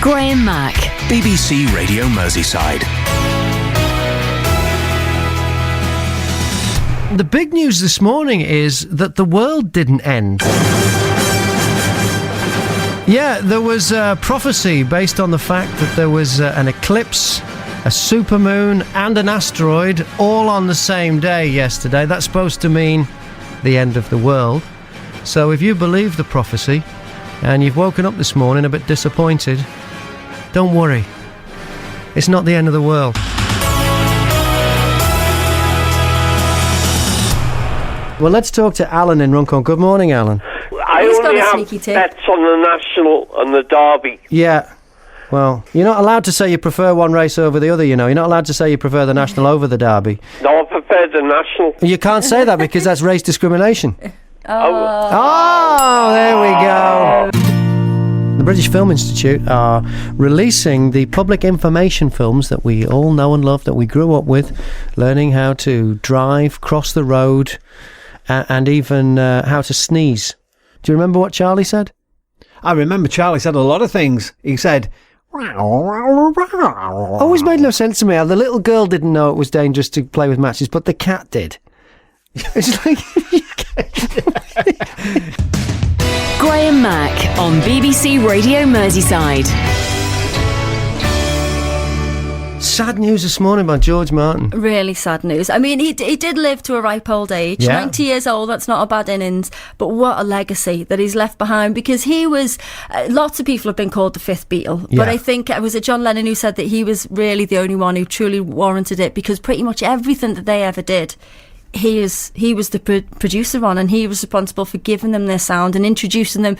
Graham Mack. BBC Radio Merseyside. The big news this morning is that the world didn't end. Yeah, there was a prophecy based on the fact that there was an eclipse, a supermoon and an asteroid all on the same day yesterday. That's supposed to mean the end of the world. So if you believe the prophecy and you've woken up this morning a bit disappointed, don't worry. It's not the end of the world. Well, let's talk to Alan in Runcorn. Good morning, Alan. I only have bets on the National and the Derby. Yeah. Well, you're not allowed to say you prefer one race over the other, you know. You're not allowed to say you prefer the National over the Derby. No, I prefer the National. You can't say that because that's race discrimination. Oh, there we go. The British Film Institute are releasing the public information films that we all know and love, that we grew up with, learning how to drive, cross the road, and even how to sneeze. Do you remember what Charlie said? I remember Charlie said a lot of things. He said... Always made no sense to me how the little girl didn't know it was dangerous to play with matches, but the cat did. It's like... Graham Mack on BBC Radio Merseyside. Sad news this morning about George Martin. Really sad news. I mean, he did live to a ripe old age. Yeah. 90 years old, that's not a bad innings. But what a legacy that he's left behind, because he was... lots of people have been called the fifth Beatle. Yeah. But I think it was John Lennon who said that he was really the only one who truly warranted it, because pretty much everything that they ever did, he was the producer on, and he was responsible for giving them their sound and introducing them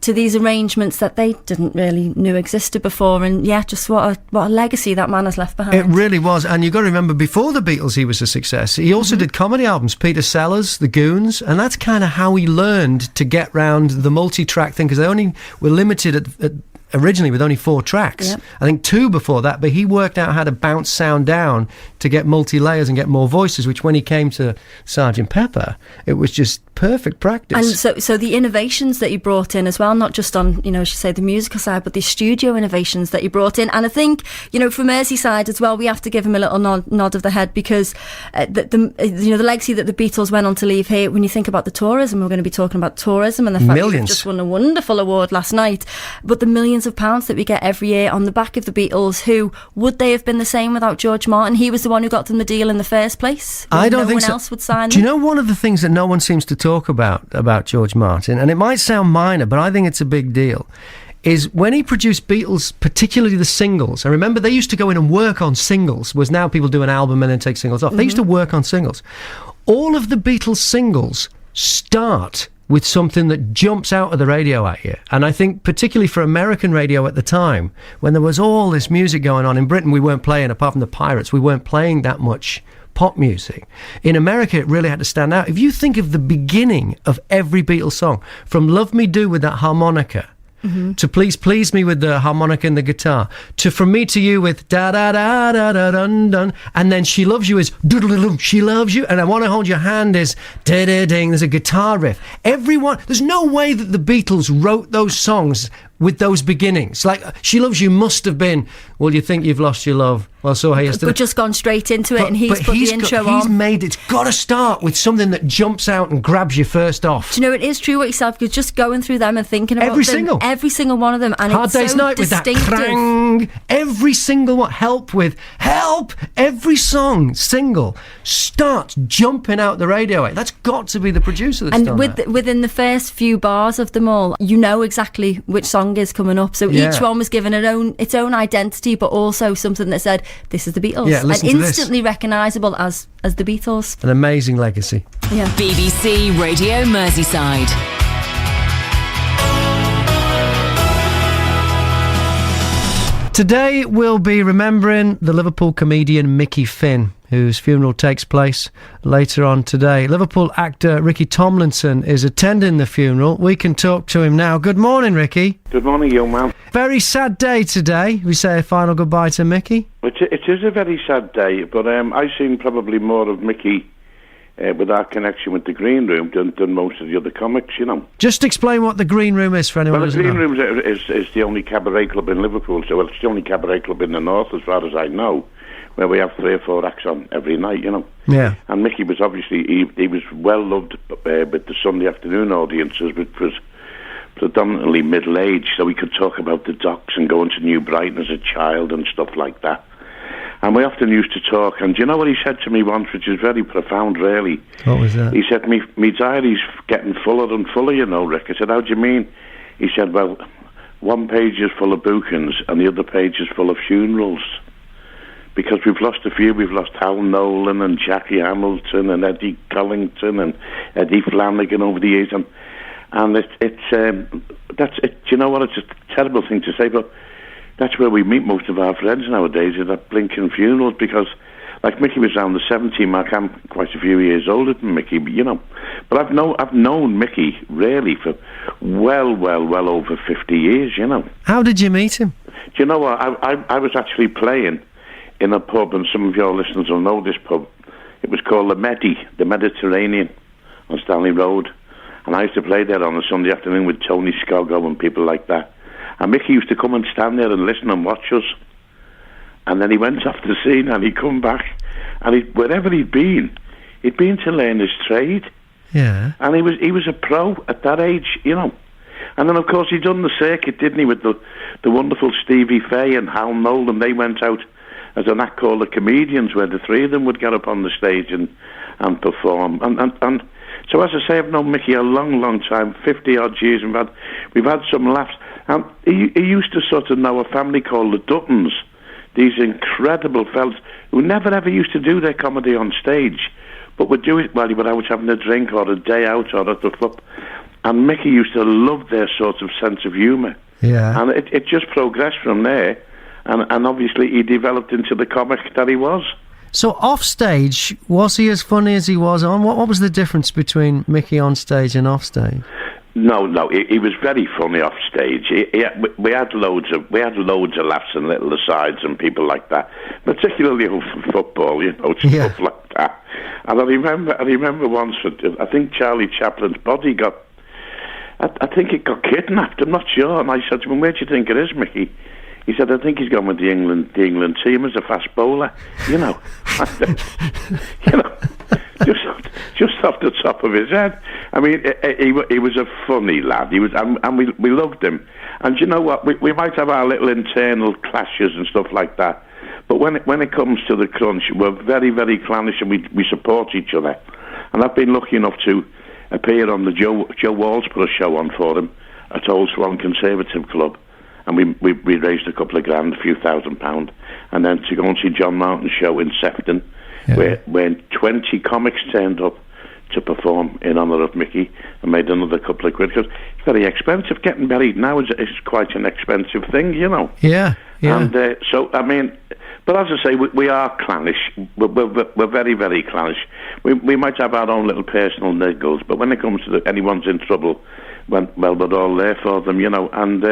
to these arrangements that they didn't really knew existed before. And yeah, just what a legacy that man has left behind. It really was. And you've got to remember, before the Beatles he was a success. He also did comedy albums, Peter Sellers, The Goons, and that's kind of how he learned to get round the multi-track thing, because they only were limited at originally with only 4 tracks. Yep. I think 2 before that, but he worked out how to bounce sound down to get multi-layers and get more voices, which when he came to Sgt. Pepper, it was just perfect practice. And so the innovations that he brought in as well, not just on, you know, as you say, the musical side, but the studio innovations that he brought in. And I think, you know, for Merseyside as well, we have to give him a little nod of the head, because the legacy that the Beatles went on to leave here, when you think about the tourism, we're going to be talking about tourism and the fact that we just won a wonderful award last night, but the millions of pounds that we get every year on the back of the Beatles, who would they have been the same without George Martin? He was the one who got them the deal in the first place. I don't think no one else would sign them. Do you know one of the things that no one seems to talk about George Martin, and it might sound minor, but I think it's a big deal, is when he produced Beatles, particularly the singles. I remember they used to go in and work on singles, whereas now people do an album and then take singles off. They used to work on singles. All of the Beatles singles start with something that jumps out of the radio at you. And I think particularly for American radio at the time, when there was all this music going on, in Britain we weren't playing, apart from the Pirates, we weren't playing that much pop music. In America, it really had to stand out. If you think of the beginning of every Beatles song, from Love Me Do with that harmonica, to Please Please Me with the harmonica and the guitar, to From Me to You with da da da da da dun dun, and then She Loves You is doodle She Loves You, and I Want to Hold Your Hand is da da ding. There's a guitar riff. There's no way that the Beatles wrote those songs with those beginnings. Like She Loves You must have been, well, you think you've lost your love, well, so hey, yesterday. But just gone straight into it, and he's put the intro on. He's made it's got to start with something that jumps out and grabs you first off. Do you know, it is true what you said, because just going through them and thinking about every single one of them, and Hard it's Day's so Night distinctive. with that crang, every single one. Help, every song single starts jumping out the radio. That's got to be the producer that's done that. Within the first few bars of them all, you know exactly which song is coming up. So each one was given its own identity, but also something that said, this is the Beatles. Yeah, listen to this. Instantly recognisable as the Beatles. An amazing legacy. Yeah. BBC Radio Merseyside. Today we'll be remembering the Liverpool comedian Mickey Finn, whose funeral takes place later on today. Liverpool actor Ricky Tomlinson is attending the funeral. We can talk to him now. Good morning, Ricky. Good morning, young man. Very sad day today. We say a final goodbye to Mickey. It is a very sad day, but I've seen probably more of Mickey with our connection with the Green Room than most of the other comics, you know. Just explain what the Green Room is for anyone Well, who the doesn't Green know. Room is the only cabaret club in Liverpool, so it's the only cabaret club in the north, as far as I know, where we have 3 or 4 acts on every night, you know. Yeah. And Mickey was obviously, he was well loved with the Sunday afternoon audiences, which was predominantly middle-aged, so we could talk about the docks and going to New Brighton as a child and stuff like that. And we often used to talk, and do you know what he said to me once, which is very profound, really? What was that? He said, me diary's getting fuller and fuller, you know, Rick. I said, how do you mean? He said, well, one page is full of bookings and the other page is full of funerals. Because we've lost a few. We've lost Hal Nolan and Jackie Hamilton and Eddie Collington and Eddie Flanagan over the years. And that's it. Do you know what? It's a terrible thing to say, but that's where we meet most of our friends nowadays, is at blinking funerals, because, like, Mickey was around the 70 mark. I'm quite a few years older than Mickey, but, you know. But I've known Mickey, really, for well over 50 years, you know. How did you meet him? Do you know what? I was actually playing in a pub, and some of your listeners will know this pub. It was called the Mediterranean, on Stanley Road. And I used to play there on a Sunday afternoon with Tony Scoggo and people like that. And Mickey used to come and stand there and listen and watch us. And then he went off the scene and he'd come back. And wherever he'd been to learn his trade. Yeah. And he was a pro at that age, you know. And then, of course, he'd done the circuit, didn't he, with the wonderful Stevie Fay and Hal Nolan. They went out as an act called the Comedians, where the 3 of them would get up on the stage and perform. And so, as I say, I've known Mickey a long time, 50-odd years, and we've had some laughs. And he used to sort of know a family called the Duttons, these incredible fellas who never ever used to do their comedy on stage, but would do it while he was out having a drink or a day out or at the club. And Mickey used to love their sort of sense of humour. Yeah. And it just progressed from there, and obviously he developed into the comic that he was. So off stage, was he as funny as he was on? What was the difference between Mickey on stage and off stage? No, he was very funny off stage. We had loads of laughs and little asides and people like that, particularly over football, you know, stuff like that. And I remember once, I think Charlie Chaplin's body got, I think it got kidnapped. I'm not sure. And I said to him, "Where do you think it is, Mickey?" He said, "I think he's gone with the England team as a fast bowler." You know, just off the top of his head. I mean, he was a funny lad. He was, and we loved him. And you know what? We might have our little internal clashes and stuff like that, but when it comes to the crunch, we're very, very clannish, and we support each other. And I've been lucky enough to appear on the Joe Walsborough show on for him at Old Swan Conservative Club. And we raised a couple of grand, a few £1,000, and then to go and see John Martin's show in Sefton, where 20 comics turned up to perform in honour of Mickey, and made another couple of quid, because it's very expensive. Getting married now is quite an expensive thing, you know. Yeah. And so, I mean, but as I say, we are clannish. We're very, very clannish. We might have our own little personal niggles, but when it comes to anyone's in trouble, well, we're all there for them, you know. And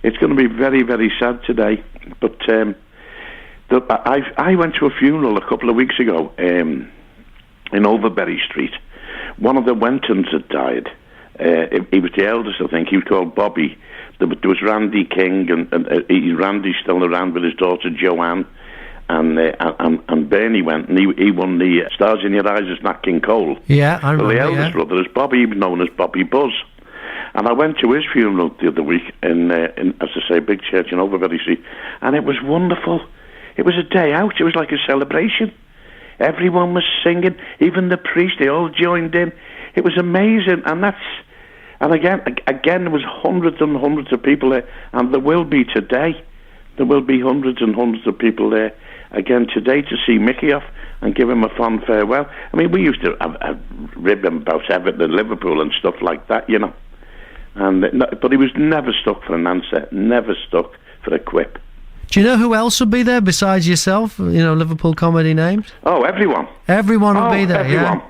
it's going to be very, very sad today. But I went to a funeral a couple of weeks ago in Overbury Street. One of the Wentons had died. He was the eldest, I think. He was called Bobby. There was Randy King, and Randy's still around with his daughter Joanne. And Bernie went, and he won the Stars in Your Eyes as Nat King Cole. Yeah, I remember. The eldest brother is Bobby, known as Bobby Buzz. And I went to his funeral the other week in as I say, big church in Overbury Street, and it was wonderful. It was a day out. It was like a celebration. Everyone was singing, even the priest. They all joined in. It was amazing, and again, there was hundreds and hundreds of people there, and there will be today. There will be hundreds and hundreds of people there again today to see Mickey off and give him a fond farewell. I mean, we used to have rib him about Everton and Liverpool and stuff like that, you know. But he was never stuck for an answer, never stuck for a quip. Do you know who else would be there besides yourself? You know, Liverpool comedy names? Oh, everyone. Everyone would be there, everyone. yeah.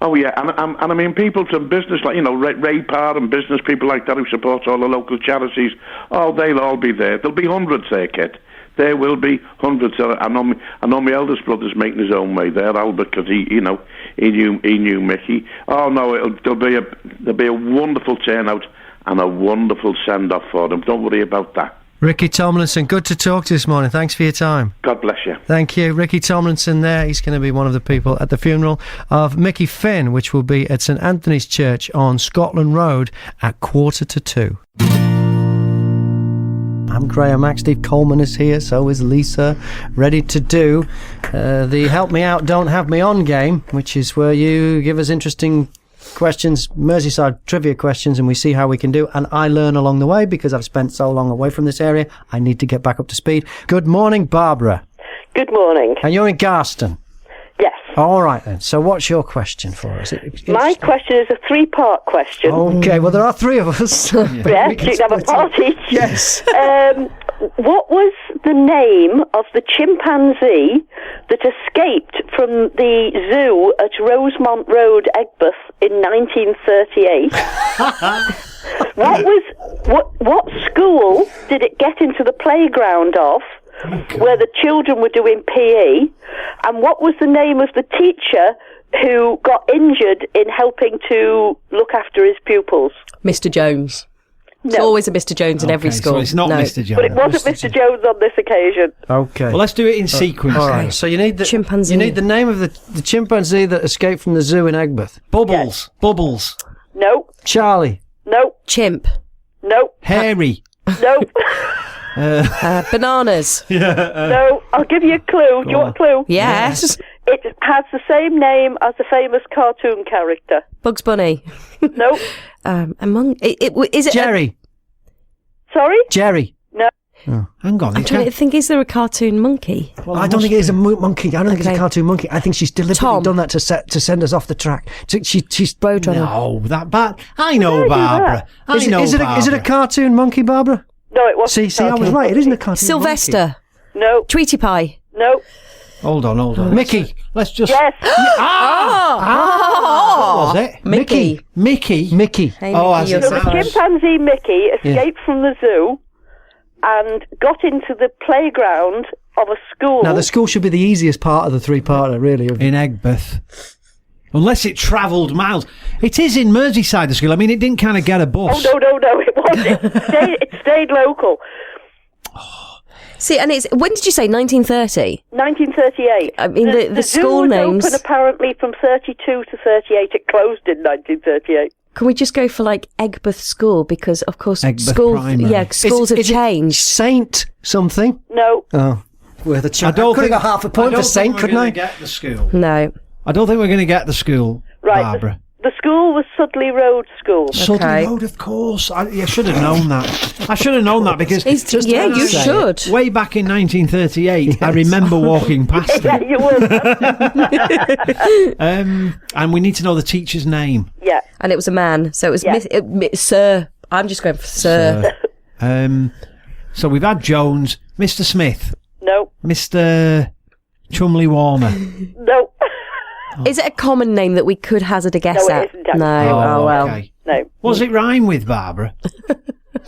Oh, yeah, and I mean, people from business, like, you know, Ray Parr and business people like that who support all the local charities, oh, they'll all be there. There'll be hundreds there, kid. there will be hundreds. I know my eldest brother's making his own way there, Albert, because he knew Mickey. Oh no, there'll be a wonderful turnout and a wonderful send off for them. Don't worry about that. Ricky Tomlinson, good to talk to you this morning. Thanks for your time. God bless you. Thank you. Ricky Tomlinson there. He's going to be one of the people at the funeral of Mickey Finn, which will be at St Anthony's Church on Scotland Road at 1:45. I'm Graham Mack. Steve Coleman is here, so is Lisa, ready to do the Help Me Out, Don't Have Me On game, which is where you give us interesting questions, Merseyside trivia questions, and we see how we can do. And I learn along the way because I've spent so long away from this area. I need to get back up to speed. Good morning, Barbara. Good morning. And you're in Garston? Yes. All right then. So what's your question for us? My question is a 3-part question. Okay, well there are 3 of us. Yes, you can have a part each. Yes. What was the name of the chimpanzee that escaped from the zoo at Rosemont Road, Egbert, in 1938? What school did it get into the playground of, where the children were doing PE? And what was the name of the teacher who got injured in helping to look after his pupils? Mr. Jones. No. It's always a Mr. Jones in every school. So it's not Mr. Jones. But it wasn't Mr. Jones on this occasion. Okay. Well, let's do it in sequence. All right. So you need the chimpanzee. You need the name of the chimpanzee that escaped from the zoo in Egbert. Bubbles. Yes. Bubbles. No. Charlie. No. Chimp. No. Hairy. No. Bananas. No. I'll give you a clue. Do you want a clue? Yes. It has the same name as a famous cartoon character. Bugs Bunny. No. Is it Jerry. Sorry? Jerry. No. Oh. Hang on. I'm trying to think, is there a cartoon monkey? Well, I don't think it is a monkey. I don't think it's a cartoon monkey. I think she's deliberately Tom. done that to send us off the track. She's Roadrunner. No, that bad. I know, Barbara. Is it a cartoon monkey, Barbara? No, it wasn't. See, I was right. It isn't a cartoon Sylvester. monkey. No. Tweety Pie. No. Hold on. Mickey. Let's just... Yes. What was it? Mickey. Mickey. Hey, Oh, Mickey, as So the chimpanzee Mickey escaped from the zoo and got into the playground of a school. Now, the school should be the easiest part of the 3-parter, really. In Egbert. Unless it travelled miles. It is in Merseyside, the school. I mean, it didn't kind of get a bus. Oh, no, it wasn't. It stayed local. See, and it's, when did you say, 1930? 1938. I mean, the school zoo was names... open apparently from 32 to 38. It closed in 1938. Can we just go for, like, Egbert School? Because, of course, Egbert schools Primary. have changed. Saint something? No. Oh. Where the I don't could have think- got half a point for Saint, couldn't I? get the school. No. I don't think we're going to get the school, Right. Barbara. The school was Sudley Road School. Sudley Road, of course. I should have known that. I should have known that because Yeah, you should. way back in 1938, I remember walking past Yeah, it. you would. And we need to know the teacher's name. Yeah. And it was a man. So it was Yeah. Sir. I'm just going for Sir. So we've had Jones, Mr. Smith, No. Mr. Chumley Warmer. No. Is it a common name that we could hazard a guess No, at? it isn't, actually. No. Oh, well. Okay. No. What's it rhyme with, Barbara?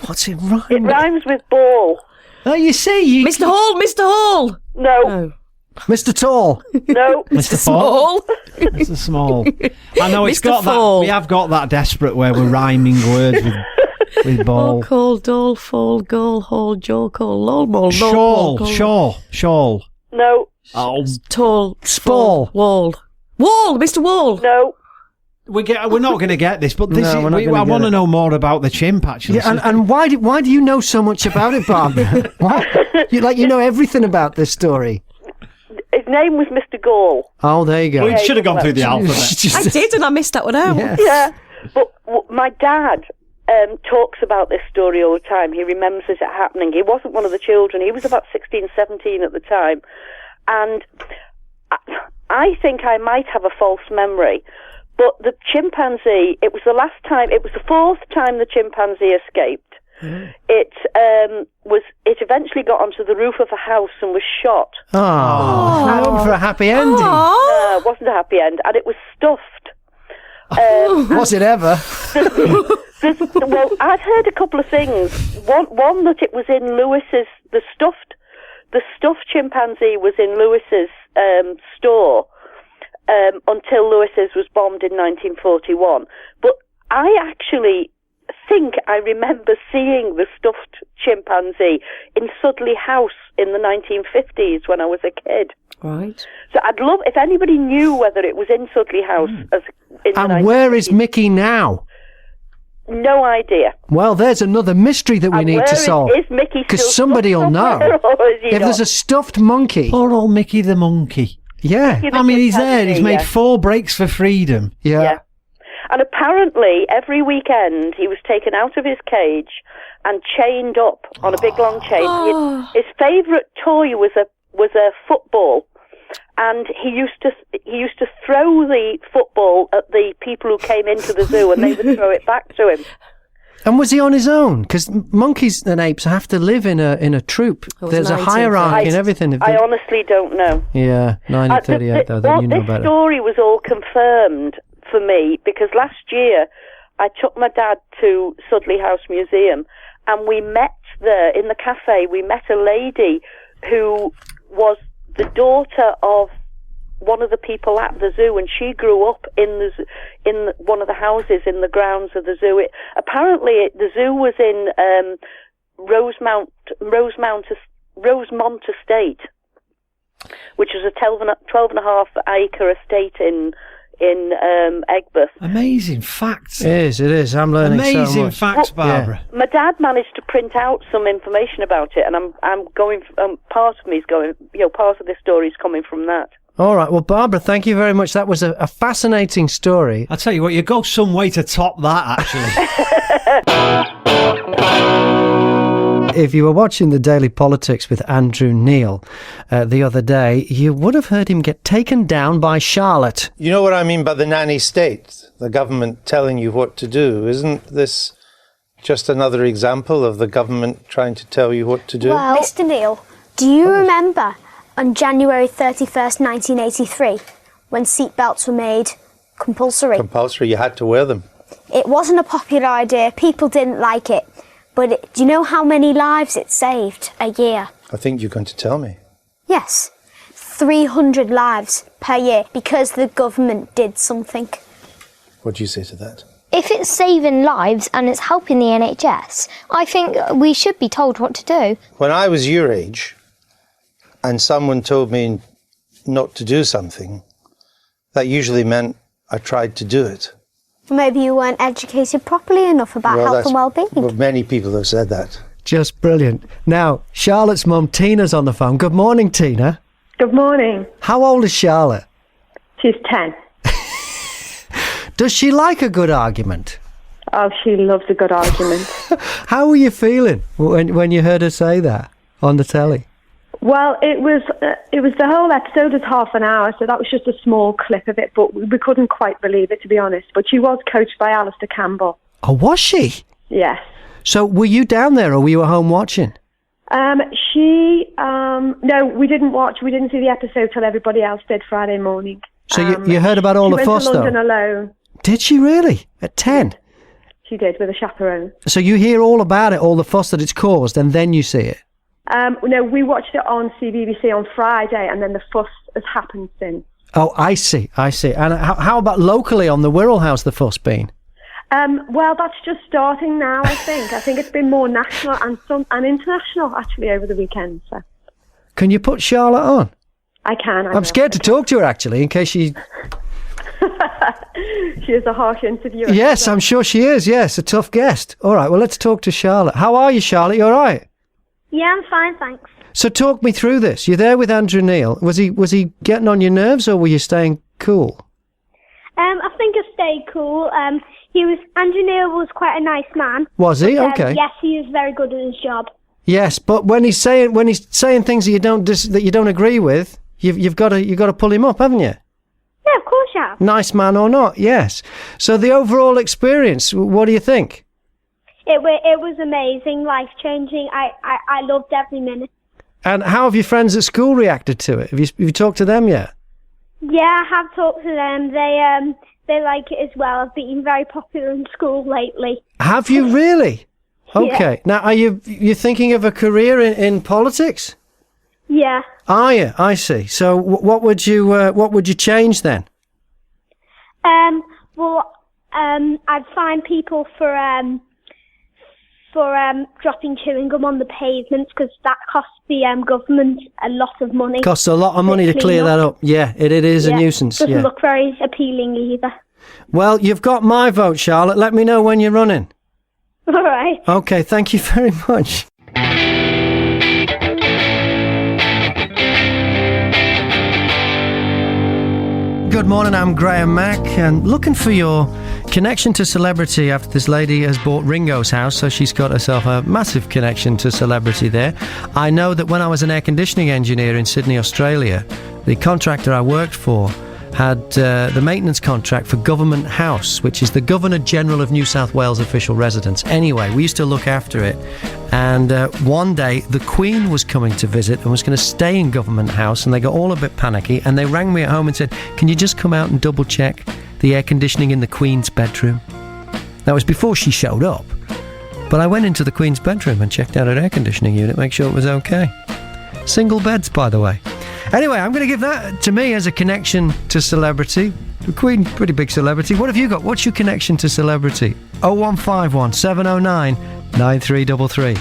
What's it rhyme? It rhymes with ball. Oh, you see, Mr. Hall. No. Oh. Mr. Tall. No. Mr. Small. Mr. Small. I know it's Mr. got Fall. that. We have got that desperate where we're rhyming words with ball. Ball, call, doll, fall, goal, hall, jaw, call, lol, mall, Shawl. No. Oh, tall, Spall. wall, Mr. Wall. No. we're not going to get this, but this No, is, we're not gonna I get want to it. know more about the chimp. Actually, Yeah, and why do you know so much about it, Barbara? Why? You know everything about this story. His name was Mr. Gall. Oh, there you go. we should have gone through the alphabet. I did, and I missed that one out. Yeah. Yeah. But my dad talks about this story all the time. He remembers it happening. He wasn't one of the children. He was about 16, 17 at the time. And I think I might have a false memory. But the chimpanzee, it was the fourth time the chimpanzee escaped. It eventually got onto the roof of a house and was shot. Oh, for a happy ending. No, it wasn't a happy end. And it was stuffed. Was it ever? Well, I'd heard a couple of things. One that it was in the stuffed the stuffed chimpanzee was in Lewis's store until Lewis's was bombed in 1941. But I actually think I remember seeing the stuffed chimpanzee in Sudley House in the 1950s when I was a kid. Right. So I'd love if anybody knew whether it was in Sudley House as in the 1950s. And where is Mickey now? No idea. Well, there's another mystery that we need to solve. Is Mickey because somebody will know. If there's a stuffed monkey. Poor old Mickey the monkey. Yeah. I mean, he's there. He's made 4 breaks for freedom. Yeah. And apparently, every weekend, he was taken out of his cage and chained up on a big long chain. His favourite toy was a football, and he used to throw the football at the people who came into the zoo, and they would throw it back to him. And was he on his own? Because monkeys and apes have to live in a troop. There's a hierarchy and everything. I honestly don't know. Yeah, 1938 though. Then you know better. This story was all confirmed for me because last year I took my dad to Sudley House Museum, and we met there in the cafe. We met a lady who was the daughter of one of the people at the zoo, and she grew up in one of the houses in the grounds of the zoo. The zoo was in Rosemont Estate, which is a 12.5 acre estate in Egbert. Amazing facts. It is. I'm learning so much. Amazing facts, Barbara. My dad managed to print out some information about it, and I'm going. Part of me's going. Part of this story is coming from that. All right. Well, Barbara, thank you very much. That was a fascinating story. I'll tell you what, you go some way to top that, actually. If you were watching the Daily Politics with Andrew Neal the other day, you would have heard him get taken down by Charlotte. You know what I mean by the nanny state? The government telling you what to do. Isn't this just another example of the government trying to tell you what to do? Well, Mr. Neal, do you remember on January 31st, 1983, when seatbelts were made compulsory? Compulsory, you had to wear them. It wasn't a popular idea, people didn't like it, but do you know how many lives it saved a year? I think you're going to tell me. Yes, 300 lives per year, because the government did something. What do you say to that? If it's saving lives and it's helping the NHS, I think we should be told what to do. When I was your age, and someone told me not to do something, that usually meant I tried to do it. Maybe you weren't educated properly enough about health and well-being. Well, many people have said that. Just brilliant. Now, Charlotte's mum, Tina's on the phone. Good morning, Tina. Good morning. How old is Charlotte? She's 10. Does she like a good argument? Oh, she loves a good argument. How were you feeling when you heard her say that on the telly? Well, it was the whole episode was half an hour, so that was just a small clip of it, but we couldn't quite believe it, to be honest. But she was coached by Alistair Campbell. Oh, was she? Yes. So were you down there, or were you at home watching? No, we didn't watch. We didn't see the episode till everybody else did Friday morning. So you heard about all the fuss, though? She went to London alone. Did she really? At 10? She did, with a chaperone. So you hear all about it, all the fuss that it's caused, and then you see it? No, we watched it on CBBC on Friday, and then the fuss has happened since. Oh, I see. And how about locally on the Wirral House, the fuss been? Well, that's just starting now, I think. I think it's been more national and international, actually, over the weekend. So. Can you put Charlotte on? I can. I'm scared to talk to her, actually, in case she... She is a harsh interviewer. Yes, I'm sure she is, yes, a tough guest. All right, well, let's talk to Charlotte. How are you, Charlotte? You all right? Yeah, I'm fine, thanks. So talk me through this. You're there with Andrew Neal. Was he getting on your nerves, or were you staying cool? I think I stayed cool. Andrew Neal was quite a nice man. Was he? Okay. Yes, he is very good at his job. Yes, but when he's saying things that you don't agree with, you've got to pull him up, haven't you? Yeah, of course you have. Nice man or not, yes. So the overall experience, what do you think? It was amazing, life-changing. I loved every minute. And how have your friends at school reacted to it? Have you talked to them yet? Yeah, I have talked to them. They like it as well. I've been very popular in school lately. Have you really? Okay. Yeah. Now, are you thinking of a career in politics? Yeah. Are you? I see. So what would you change then? Well, I'd fine people for dropping chewing gum on the pavements because that costs the government a lot of money. Costs a lot of money to clear that up. Yeah, it is a nuisance. Doesn't look very appealing either. Well, you've got my vote, Charlotte. Let me know when you're running. All right. Okay, thank you very much. Good morning, I'm Graham Mack, and looking for your connection to celebrity after this lady has bought Ringo's house, so she's got herself a massive connection to celebrity there. I know that when I was an air conditioning engineer in Sydney, Australia, the contractor I worked for had the maintenance contract for Government House, which is the Governor-General of New South Wales official residence. Anyway, we used to look after it, and one day the Queen was coming to visit and was going to stay in Government House, and they got all a bit panicky, and they rang me at home and said, can you just come out and double check the air conditioning in the Queen's bedroom? That was before she showed up, but I went into the Queen's bedroom and checked out her air conditioning unit, make sure it was okay. Single beds, by the way. Anyway, I'm going to give that to me as a connection to celebrity. The Queen, pretty big celebrity. What have you got? What's your connection to celebrity? 0151 709 9333.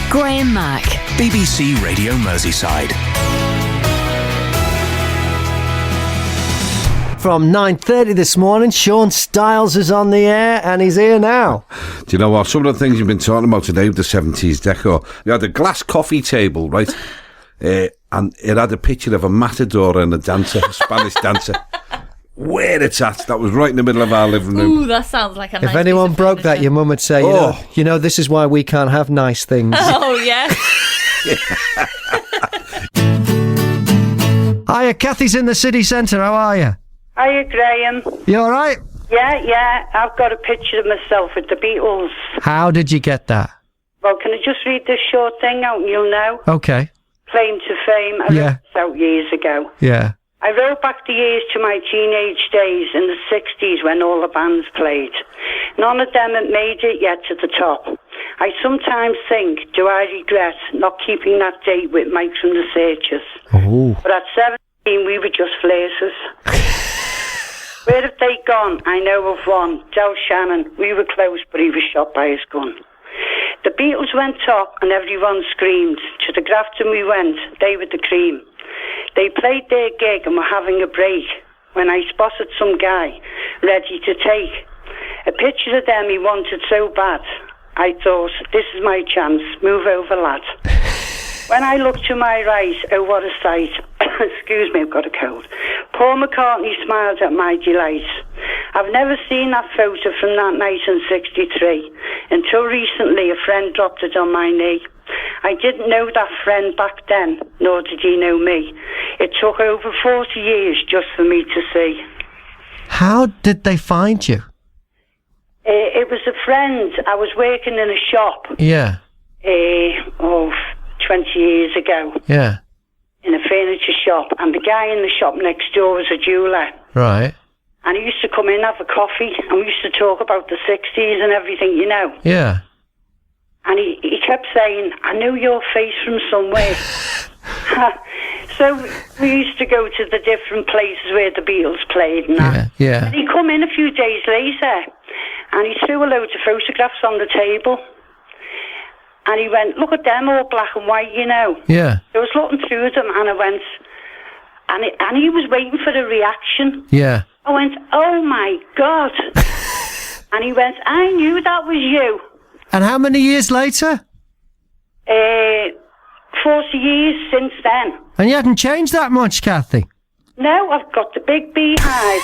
Graham Mack. BBC Radio Merseyside. From 9:30 this morning, Sean Styles is on the air, and he's here now. Do you know what? Some of the things you've been talking about today with the 70s decor. You had a glass coffee table, right? And it had a picture of a matador and a dancer, a Spanish dancer. Where it's at, that was right in the middle of our living room. Ooh, that sounds like a nice If anyone broke that, your mum would say, you know, this is why we can't have nice things. Oh, yeah. Hiya, Kathy's in the city centre. How are you? Hiya, Graham. You all right? Yeah. I've got a picture of myself with the Beatles. How did you get that? Well, can I just read this short thing out and you'll know? Okay. Claim to fame. I wrote this out years ago. Yeah. I wrote back the years to my teenage days in the 60s when all the bands played. None of them had made it yet to the top. I sometimes think, do I regret not keeping that date with Mike from the Searchers? Oh. But at 17, we were just flirters. Where have they gone? I know of one, Del Shannon. We were close, but he was shot by his gun. The Beatles went top and everyone screamed. To the Grafton we went, they were the cream. They played their gig and were having a break when I spotted some guy ready to take a picture of them he wanted so bad. I thought, this is my chance, move over, lad. When I looked to my right, oh what a sight. Excuse me, I've got a cold. Paul McCartney smiled at my delight. I've never seen that photo from that night in 63. Until recently a friend dropped it on my knee. I didn't know that friend back then, nor did he know me. It took over 40 years just for me to see. How did they find you? It was a friend. I was working in a shop. Yeah. 20 years ago. Yeah. In a furniture shop. And the guy in the shop next door was a jeweller. Right. And he used to come in, have a coffee, and we used to talk about the 60s and everything, you know. Yeah. And he kept saying, I know your face from somewhere. So we used to go to the different places where the Beatles played and that. Yeah. And he come in a few days later, and he threw a load of photographs on the table. And he went, look at them, all black and white, you know. Yeah. I was looking through them, and I went, and he was waiting for a reaction. Yeah. I went, oh my God. And he went, I knew that was you. And how many years later? 40 years since then. And you hadn't changed that much, Kathy? No, I've got the big beehive.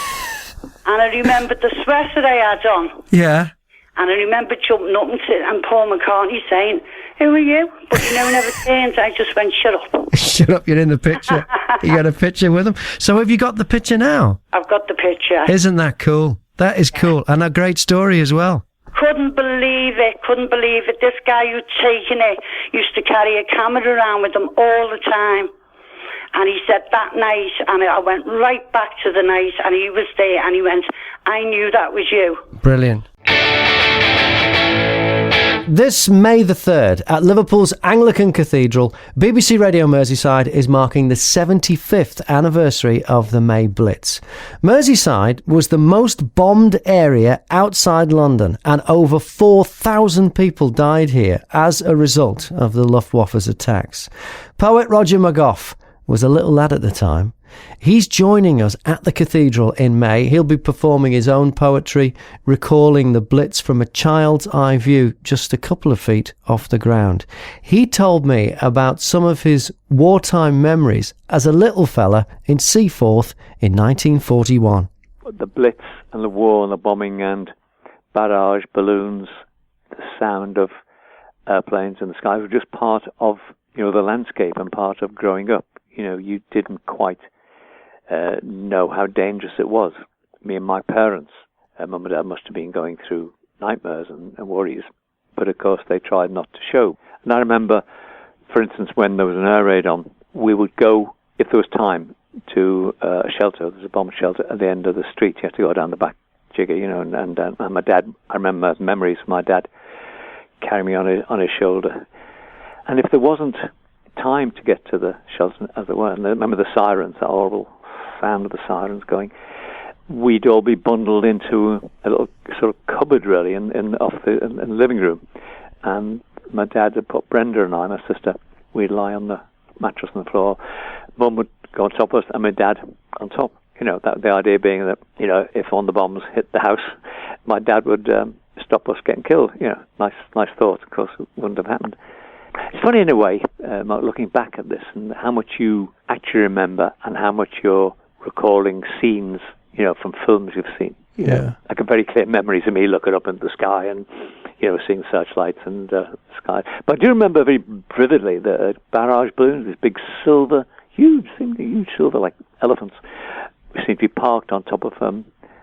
And I remember the sweater I had on. Yeah. And I remember jumping up and Paul McCartney saying, who are you? But never turned. I just went, shut up. Shut up, you're in the picture. You got a picture with him. So have you got the picture now? I've got the picture. Isn't that cool? That is cool. And a great story as well. Couldn't believe it. This guy who'd taken it used to carry a camera around with him all the time. And he said that night, and I went right back to the night, and he was there, and he went, I knew that was you. Brilliant. This May the 3rd, at Liverpool's Anglican Cathedral, BBC Radio Merseyside is marking the 75th anniversary of the May Blitz. Merseyside was the most bombed area outside London, and over 4,000 people died here as a result of the Luftwaffe's attacks. Poet Roger McGough was a little lad at the time. He's joining us at the cathedral in May. He'll be performing his own poetry, recalling the Blitz from a child's eye view just a couple of feet off the ground. He told me about some of his wartime memories as a little fella in Seaforth in 1941. The Blitz and the war and the bombing and barrage balloons, the sound of airplanes in the sky were just part of, the landscape and part of growing up. You didn't quite know how dangerous it was. Me and my parents, Mum and Dad must have been going through nightmares and worries, but of course they tried not to show. And I remember, for instance, when there was an air raid on, we would go, if there was time, to a shelter. There's a bomb shelter at the end of the street. You have to go down the back jigger, and my dad, I remember memories of my dad carrying me on his shoulder. And if there wasn't time to get to the shelter, as it were, and I remember the sirens, that horrible sound of the sirens going, we'd all be bundled into a little sort of cupboard, really, in the living room. And my dad had put Brenda and I, my sister, we'd lie on the mattress on the floor. Mum would go on top of us, and my dad on top. That the idea being that, if one of the bombs hit the house, my dad would stop us getting killed. Nice thought. Of course, it wouldn't have happened. It's funny in a way, looking back at this, and how much you actually remember and how much you're recalling scenes, from films you've seen. Yeah. I have very clear memories of me looking up into the sky and, seeing searchlights and sky. But I do remember very vividly the barrage balloons, these big silver, huge silver, like elephants, seemed to be parked on top of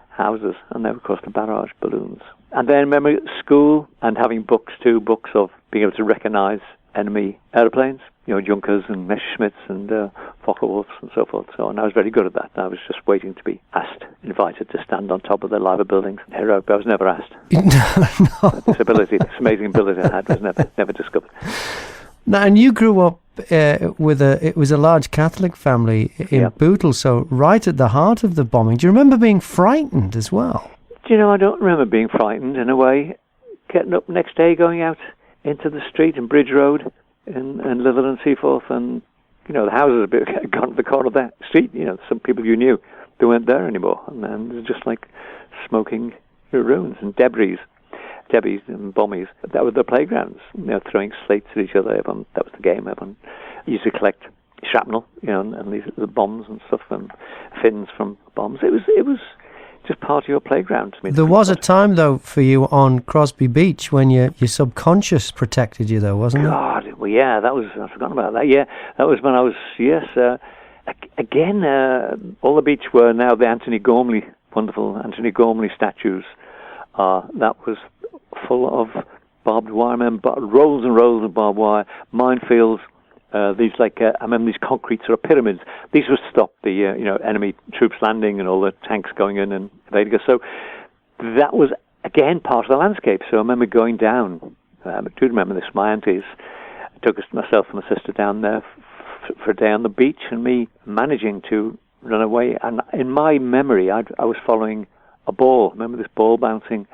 houses, and they were, of course, the barrage balloons. And then I remember school and having books of being able to recognise enemy airplanes, Junkers and Messerschmitts and Focke-Wulfs and so forth. And I was very good at that. I was just waiting to be invited to stand on top of the live buildings. Heroic, I was never asked. No. This amazing ability I had was never discovered. Now, and you grew up it was a large Catholic family in Bootle, so right at the heart of the bombing. Do you remember being frightened as well? I don't remember being frightened in a way. Getting up next day, going out into the street in Bridge Road in Liverpool and Seaforth, and the houses had gone to the corner of that street. Some people you knew, they weren't there anymore, and then there's just like smoking ruins and debris and bombies. That were the playgrounds. Throwing slates at each other. Everyone, that was the game. Everyone used to collect shrapnel, and these the bombs and stuff and fins from bombs. It was just part of your playground. There was a time, though, for you on Crosby Beach when your subconscious protected you, though, wasn't it? God, well, yeah, I've forgotten about that. Yeah, that was when I was, again, all the beach were now the Anthony Gormley, wonderful Anthony Gormley statues. That was full of barbed wire, rolls and rolls of barbed wire, minefields. These I remember these concrete sort of pyramids. These would stop the enemy troops landing and all the tanks going in and evading us. So that was again part of the landscape. So I remember going down. I do remember this. My aunties took us, myself and my sister, down there for a day on the beach, and me managing to run away. And in my memory, I was following a ball. Remember this ball bouncing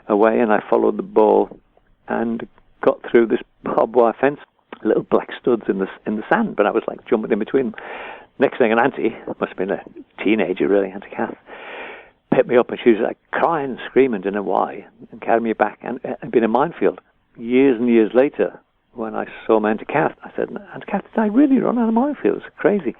away, and I followed the ball and got through this barbed wire fence. Little black studs in the sand, but I was like jumping in between. Next thing, an auntie, must have been a teenager really, Auntie Kath, picked me up, and she was like crying and screaming, didn't know why, and carried me back, and been a minefield. Years and years later, when I saw my Auntie Kath, I said, Auntie Kath, did I really run out of minefields? It's crazy.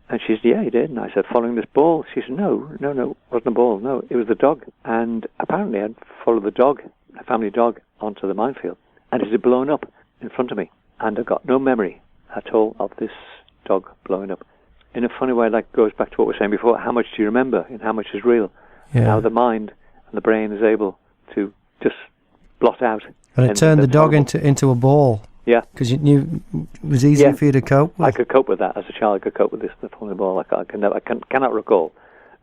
And she said, yeah, you did. And I said, following this ball. She said, no, it wasn't a ball. No, it was the dog. And apparently I'd followed the dog, a family dog, onto the minefield, and it had blown up in front of me. And I've got no memory at all of this dog blowing up. In a funny way, like goes back to what we were saying before, how much do you remember and how much is real? Yeah. How the mind and the brain is able to just blot out. And it turned the dog into a ball. Yeah. Because you knew it was easy for you to cope with. I could cope with that. As a child, I could cope with this, the pulling ball. I cannot recall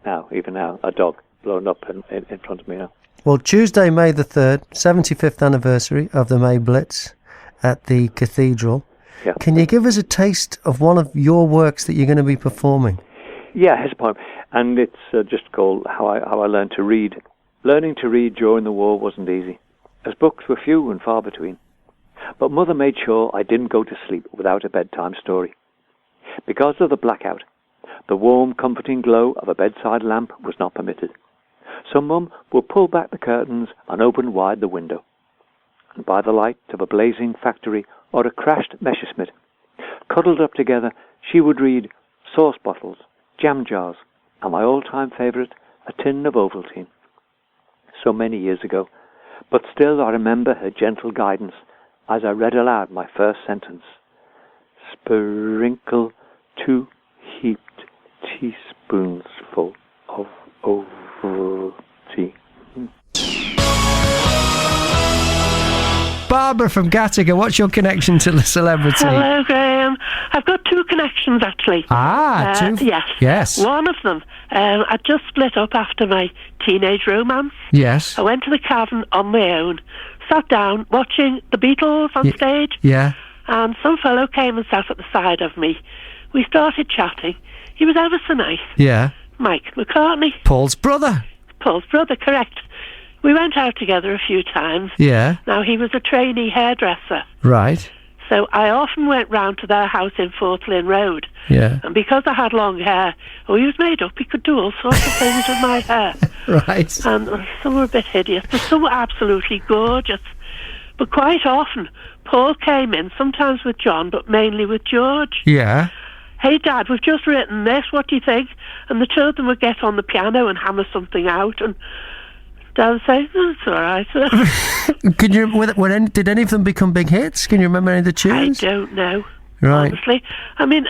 now, even now, a dog blown up in front of me now. Well, Tuesday, May the 3rd, 75th anniversary of the May Blitz at the Cathedral. Yeah. Can you give us a taste of one of your works that you're going to be performing? Yeah, here's a poem. And it's just called How I Learned to Read. Learning to read during the war wasn't easy, as books were few and far between. But Mother made sure I didn't go to sleep without a bedtime story. Because of the blackout, the warm, comforting glow of a bedside lamp was not permitted. So Mum would pull back the curtains and open wide the window. And by the light of a blazing factory or a crashed Messerschmitt, cuddled up together, she would read sauce bottles, jam jars, and my all-time favourite, a tin of Ovaltine. So many years ago, but still I remember her gentle guidance as I read aloud my first sentence. Sprinkle 2 heaped teaspoonsful of Ovaltine. Barbara from Gattaca, what's your connection to the celebrity? Hello, Graham. I've got 2 connections, actually. 2? Yes. Yes. One of them, I just split up after my teenage romance. Yes. I went to the Cavern on my own, sat down watching the Beatles on stage. Yeah. And some fellow came and sat at the side of me. We started chatting. He was ever so nice. Yeah. Mike McCartney. Paul's brother. Paul's brother, correct. We went out together a few times. Yeah. Now, he was a trainee hairdresser. Right. So I often went round to their house in Fort Lynn Road. Yeah. And because I had long hair, he was made up. He could do all sorts of things with my hair. Right. And some were a bit hideous, but some were absolutely gorgeous. But quite often, Paul came in, sometimes with John, but mainly with George. Yeah. Hey, Dad, we've just written this. What do you think? And the two of them would get on the piano and hammer something out, and Dad would say, "It's all right." Can you? Did any of them become big hits? Can you remember any of the tunes? I don't know. Right. Honestly, I mean,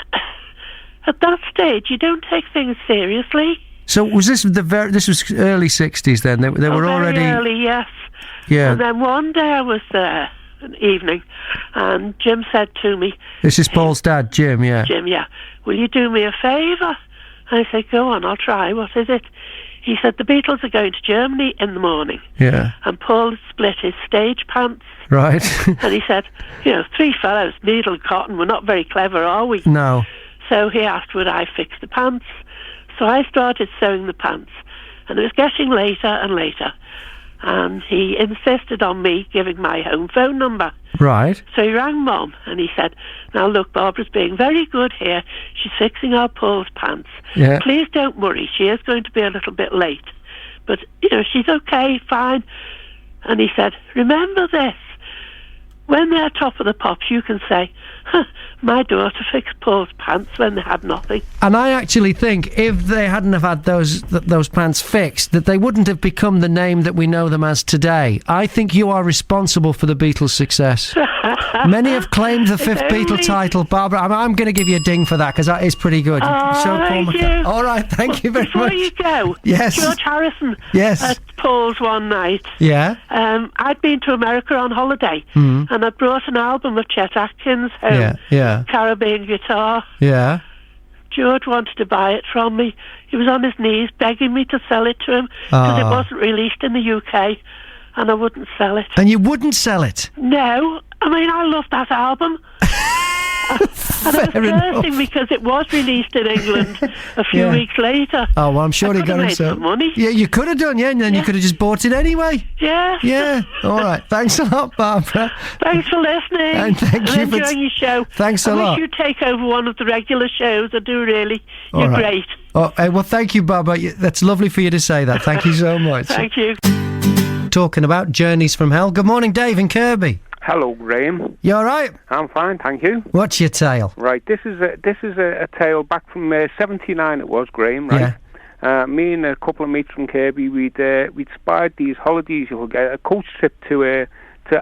at that stage, you don't take things seriously. So was this this was early 60s then? They were already very early, yes. Yeah. And then one day I was there, an evening, and Jim said to me, This is Paul's dad, Jim. Yeah. Jim, yeah. Will you do me a favour? I said, go on, I'll try. What is it? He said, the Beatles are going to Germany in the morning. Yeah. And Paul split his stage pants. Right. And he said, 3 fellows, needle and cotton, we're not very clever, are we? No. So he asked, would I fix the pants? So I started sewing the pants. And it was getting later and later. And he insisted on me giving my home phone number. Right. So he rang Mum and he said, now look, Barbara's being very good here. She's fixing our Paul's pants. Yeah. Please don't worry. She is going to be a little bit late. But, she's okay, fine. And he said, remember this. When they're top of the pops, you can say, my daughter fixed Paul's pants when they had nothing. And I actually think if they hadn't have had those pants fixed, that they wouldn't have become the name that we know them as today. I think you are responsible for the Beatles' success. Many have claimed the 5th Beatle title, Barbara. I'm going to give you a ding for that because that is pretty good. Thank you. All right, thank you very Before much. Before you go, yes. George Harrison at Paul's one night. Yeah. I'd been to America on holiday, and I'd brought an album of Chet Atkins home. Yeah. Caribbean guitar. Yeah. George wanted to buy it from me. He was on his knees begging me to sell it to him because it wasn't released in the UK, and I wouldn't sell it. And you wouldn't sell it? No. I mean, I love that album. And I was cursing because it was released in England a few weeks later. Oh, well, I'm sure he got made some money. Yeah, you could have done, and then you could have just bought it anyway. Yeah. Yeah. All right. Thanks a lot, Barbara. Thanks for listening. And thank you for enjoying your show. Thanks a lot. I wish you'd take over one of the regular shows. I do really. You're great. Oh, well, thank you, Barbara. That's lovely for you to say that. Thank you so much. Thank you. Talking about Journeys from Hell. Good morning, Dave in Kirby. Hello, Graham. You all right? I'm fine, thank you. What's your tale? Right, this is a tale back from '79. It was, Graham. Right. Yeah. Me and a couple of mates from Kirby, we'd spied these holidays. You could get a coach trip to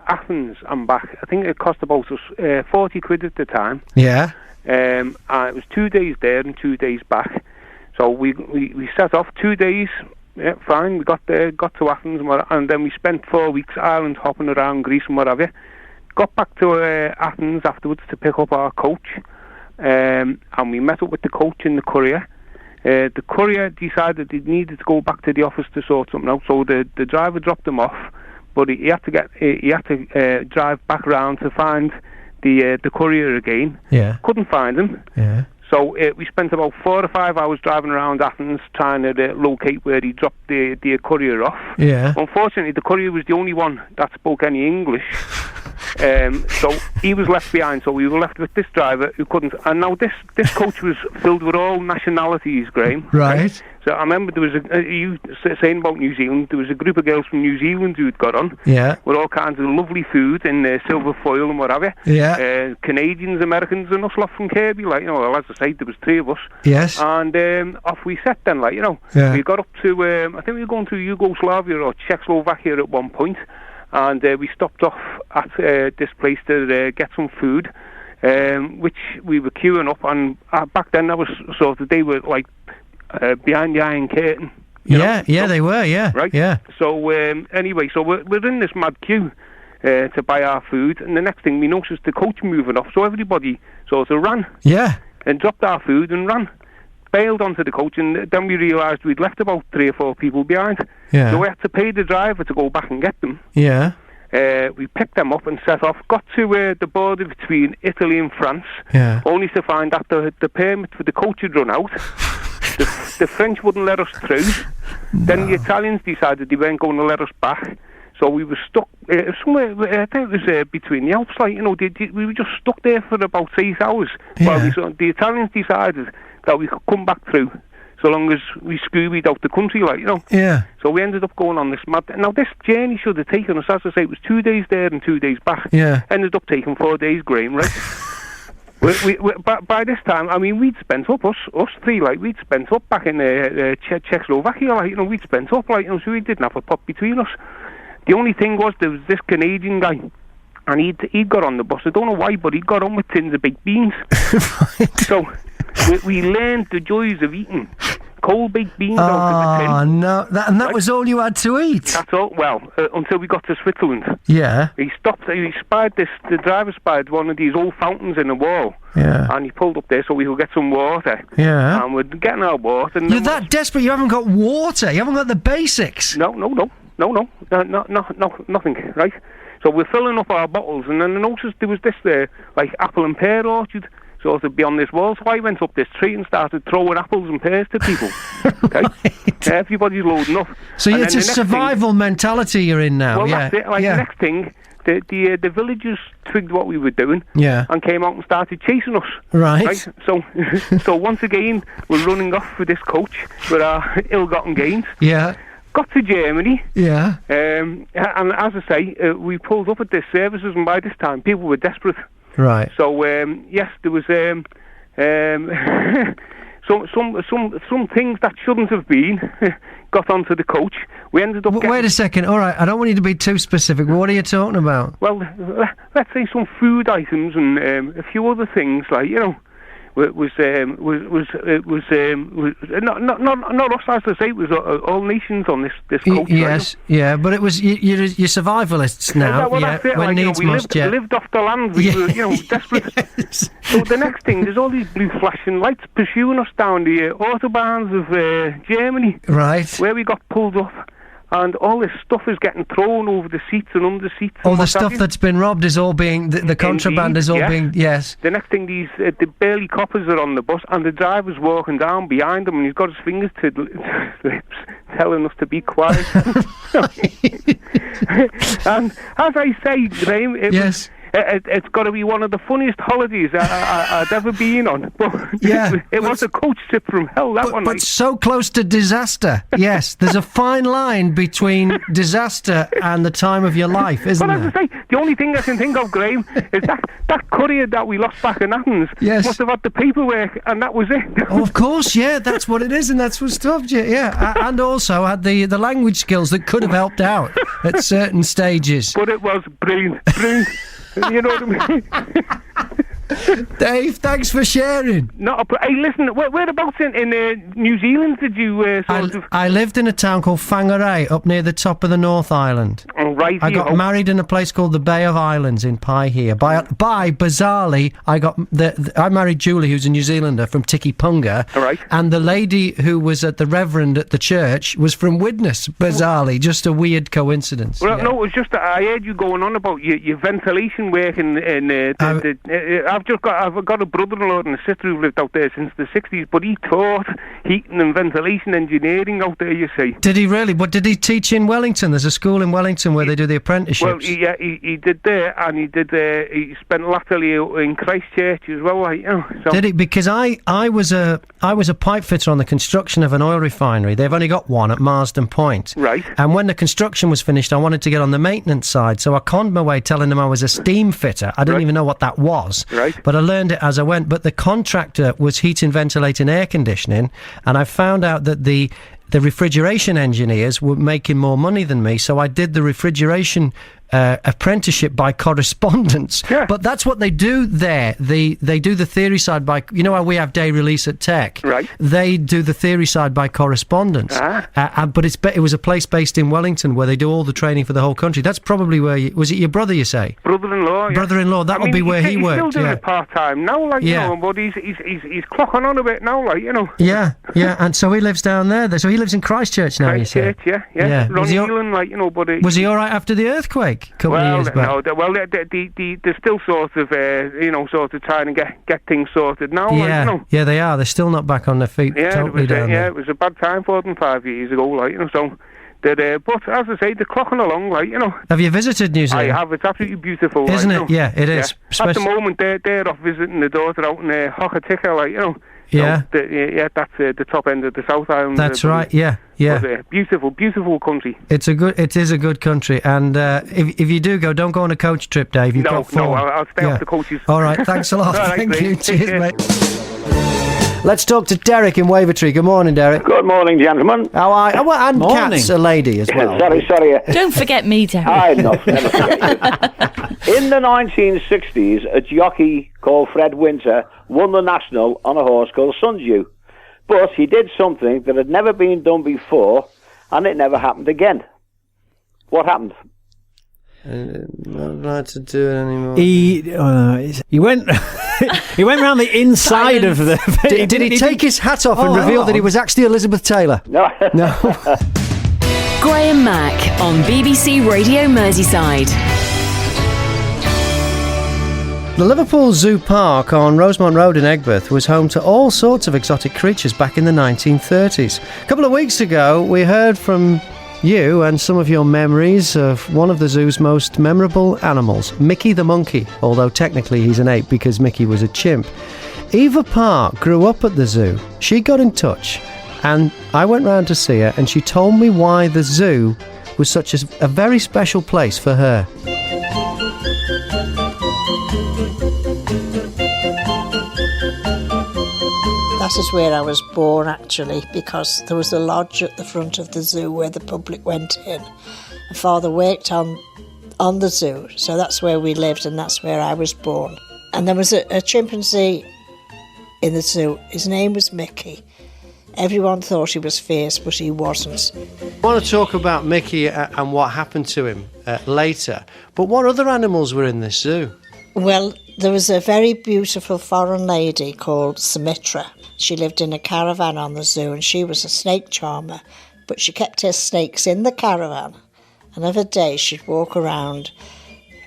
Athens and back. I think it cost about £40 at the time. Yeah. And it was 2 days there and 2 days back. So we set off 2 days. Yeah, fine. We got there, got to Athens, and then we spent 4 weeks island hopping around Greece and whatever. Got back to Athens afterwards to pick up our coach, and we met up with the coach in the courier. The courier decided he needed to go back to the office to sort something out, so the driver dropped him off, but he had to drive back round to find the courier again. Yeah. Couldn't find him. Yeah. So we spent about 4 or 5 hours driving around Athens trying to locate where he dropped the courier off. Yeah. Unfortunately, the courier was the only one that spoke any English. So he was left behind, so we were left with this driver who couldn't. And now this coach was filled with all nationalities, Graham. Right. So I remember there was you saying about New Zealand, there was a group of girls from New Zealand who'd got on. Yeah. With all kinds of lovely food in silver foil and what have you. Yeah. Canadians, Americans, and us lot from Kirby, like, you know, well, as I say, there was 3 of us. Yes. And off we set then, like, you know. Yeah. We got up to, I think we were going to Yugoslavia or Czechoslovakia at one point. And we stopped off at this place to get some food, which we were queuing up. And back then, that was sort of, they were like behind the Iron Curtain. Yeah, they were, yeah. Right? Yeah. So, anyway, so we're in this mad queue to buy our food. And the next thing we noticed the coach moving off. So everybody sort of ran. Yeah. And dropped our food and ran. Bailed onto the coach, and then we realised we'd left about 3 or 4 people behind. Yeah. So we had to pay the driver to go back and get them. Yeah. We picked them up and set off. Got to the border between Italy and France. Yeah. Only to find that the permit for the coach had run out. The French wouldn't let us through. No. Then the Italians decided they weren't going to let us back. So we were stuck somewhere. I think it was between the Alps. Like, you know, we were just stuck there for about 8 hours. Yeah. While the Italians decided that we could come back through, so long as we Scoobied out the country, like, you know. Yeah. So we ended up going on this mad. Now this journey should have taken us, as I say, it was 2 days there and 2 days back. Yeah. Ended up taking 4 days, Graham, right? By this time, I mean, we'd spent up, us 3, like, we'd spent up back in Czechoslovakia, like, you know, we'd spent up, like, you know, so we didn't have a pop between us. The only thing was, there was this Canadian guy, and he'd got on the bus. I don't know why, but he got on with tins of baked beans. So we learned the joys of eating cold baked beans out of the tin. Oh no! That was all you had to eat. That's all. Well, until we got to Switzerland. Yeah. He stopped. He spied this. The driver spied one of these old fountains in the wall. Yeah. And he pulled up there so we could get some water. Yeah. And we're getting our water. And you're that desperate. You haven't got water. You haven't got the basics. No, nothing. Right. So we're filling up our bottles, and then I noticed there was this like apple and pear orchard sort of beyond this wall. So I went up this tree and started throwing apples and pears to people. Okay, right. Everybody's loading up. So it's a survival mentality you're in now. Well, yeah. That's it. Like the next thing, the villagers twigged what we were doing. Yeah. And came out and started chasing us. Right. So once again, we're running off with this coach with our ill-gotten gains. Yeah. Got to Germany. Yeah. And as I say, we pulled up at this services, and by this time, people were desperate. Right. So yes, there was some things that shouldn't have been got onto the coach. We ended up. Wait a second. All right, I don't want you to be too specific. What are you talking about? Well, let's say some food items and a few other things, like, you know. Was not us, as I say. It was all nations on this coach. Yes, right? Yeah, but it was you're survivalists now. Well, yeah, that's it. when Like, needs must. We lived off the land. We were, you know, desperate. Yes. So the next thing, there's all these blue flashing lights pursuing us down the autobahns of Germany. Right. Where we got pulled up. And all this stuff is getting thrown over the seats and under seats. All the stuff that's been robbed is all being... The contraband is all being... Yes. The next thing, the burly coppers are on the bus, and the driver's walking down behind them, and he's got his fingers to his lips, telling us to be quiet. And as I say, Graham, it's got to be one of the funniest holidays I'd ever been on. But it was a coach trip from hell, that one. But so close to disaster. Yes, there's a fine line between disaster and the time of your life, isn't there? Well, as I say, the only thing I can think of, Graham, is that courier that we lost back in Athens must have had the paperwork, and that was it. Oh, of course, yeah, that's what it is, and that's what stopped you, yeah. And also had the language skills that could have helped out at certain stages. But it was brilliant. You know what I mean? Dave, thanks for sharing. Hey, listen, whereabouts in New Zealand did you I lived in a town called Whangarei, up near the top of the North Island. Oh, right. I got married in a place called the Bay of Islands in Paihia. Bizarrely, I married Julie, who's a New Zealander from Tikipunga. All right. And the lady who was at the Reverend at the church was from Widnes. Bizarrely, just a weird coincidence. Well, no, it was just that I heard you going on about your ventilation work I've got a brother-in-law and a sister who've lived out there since the 60s, but he taught heating and ventilation engineering out there, you see. Did he really? What did he teach in Wellington? There's a school in Wellington where they do the apprenticeships. Well, he did there, and he spent latterly in Christchurch as well. Like, so. Did he? Because I was a pipe fitter on the construction of an oil refinery. They've only got one at Marsden Point. Right. And when the construction was finished, I wanted to get on the maintenance side, so I conned my way telling them I was a steam fitter. I didn't even know what that was. Right. But I learned it as I went. But the contractor was heating, ventilating, air conditioning, and I found out that the refrigeration engineers were making more money than me, so I did the refrigeration apprenticeship by correspondence. Yeah. But that's what they do there. They do the theory side by, you know how we have day release at Tech? Right. They do the theory side by correspondence. But it was a place based in Wellington where they do all the training for the whole country. That's probably where was it your brother, you say? Brother-in-law, yeah. Brother-in-law, that would be where he worked. He's still doing it part-time now, like, Yeah. you know, but he's clocking on a bit now, like, you know. Yeah, and so he lives down there. So he lives in Christchurch now, you say? Christchurch, yeah. Was he Ron like, you know, but... was he all right after the earthquake a couple of years back? No, they're still sort of, sort of trying to get things sorted now, Yeah, like, you know. yeah, they are. They're still not back on their feet. Yeah, totally down there. it was a bad time for them 5 years ago, like, you know, so... But as I say, they're clocking along, like, you know. Have you visited New Zealand? I have. It's absolutely beautiful, Isn't like, it? You know? Yeah, it is. Yeah. At the moment, they're off visiting the daughter out in Hokitika, like, you know. Yeah. So, that's the top end of the South Island. That's right. Yeah. But, beautiful country. It is a good country, and if you do go, don't go on a coach trip, Dave. You've got four. No, I'll stay off the coaches. All right. Thanks a lot. All right, Thank you. Dave. Cheers, mate. Let's talk to Derek in Wavertree. Good morning, Derek. Good morning, gentlemen. How are you? And Morning. Kat's a lady as well. Sorry. Don't forget me, Derek. Never forget you. In the 1960s, a jockey called Fred Winter won the National on a horse called Sundew. But he did something that had never been done before, and it never happened again. What happened? Not allowed to do it anymore. He went. He went round the inside of the. Did he take his hat off and reveal that he was actually Elizabeth Taylor? No. Graham Mack on BBC Radio Merseyside. The Liverpool Zoo Park on Rosemont Road in Aigburth was home to all sorts of exotic creatures back in the 1930s. A couple of weeks ago, we heard from you and some of your memories of one of the zoo's most memorable animals, Mickey the monkey, although technically he's an ape because Mickey was a chimp. Eva Park grew up at the zoo. She got in touch, and I went round to see her, and she told me why the zoo was such a very special place for her. That is where I was born, actually, because there was a lodge at the front of the zoo where the public went in. My father worked on the zoo, so that's where we lived and that's where I was born. And there was a chimpanzee in the zoo. His name was Mickey. Everyone thought he was fierce, but he wasn't. I want to talk about Mickey and what happened to him later, but what other animals were in this zoo? Well, there was a very beautiful foreign lady called Sumitra. She lived in a caravan on the zoo and she was a snake charmer, but she kept her snakes in the caravan. And of a day she'd walk around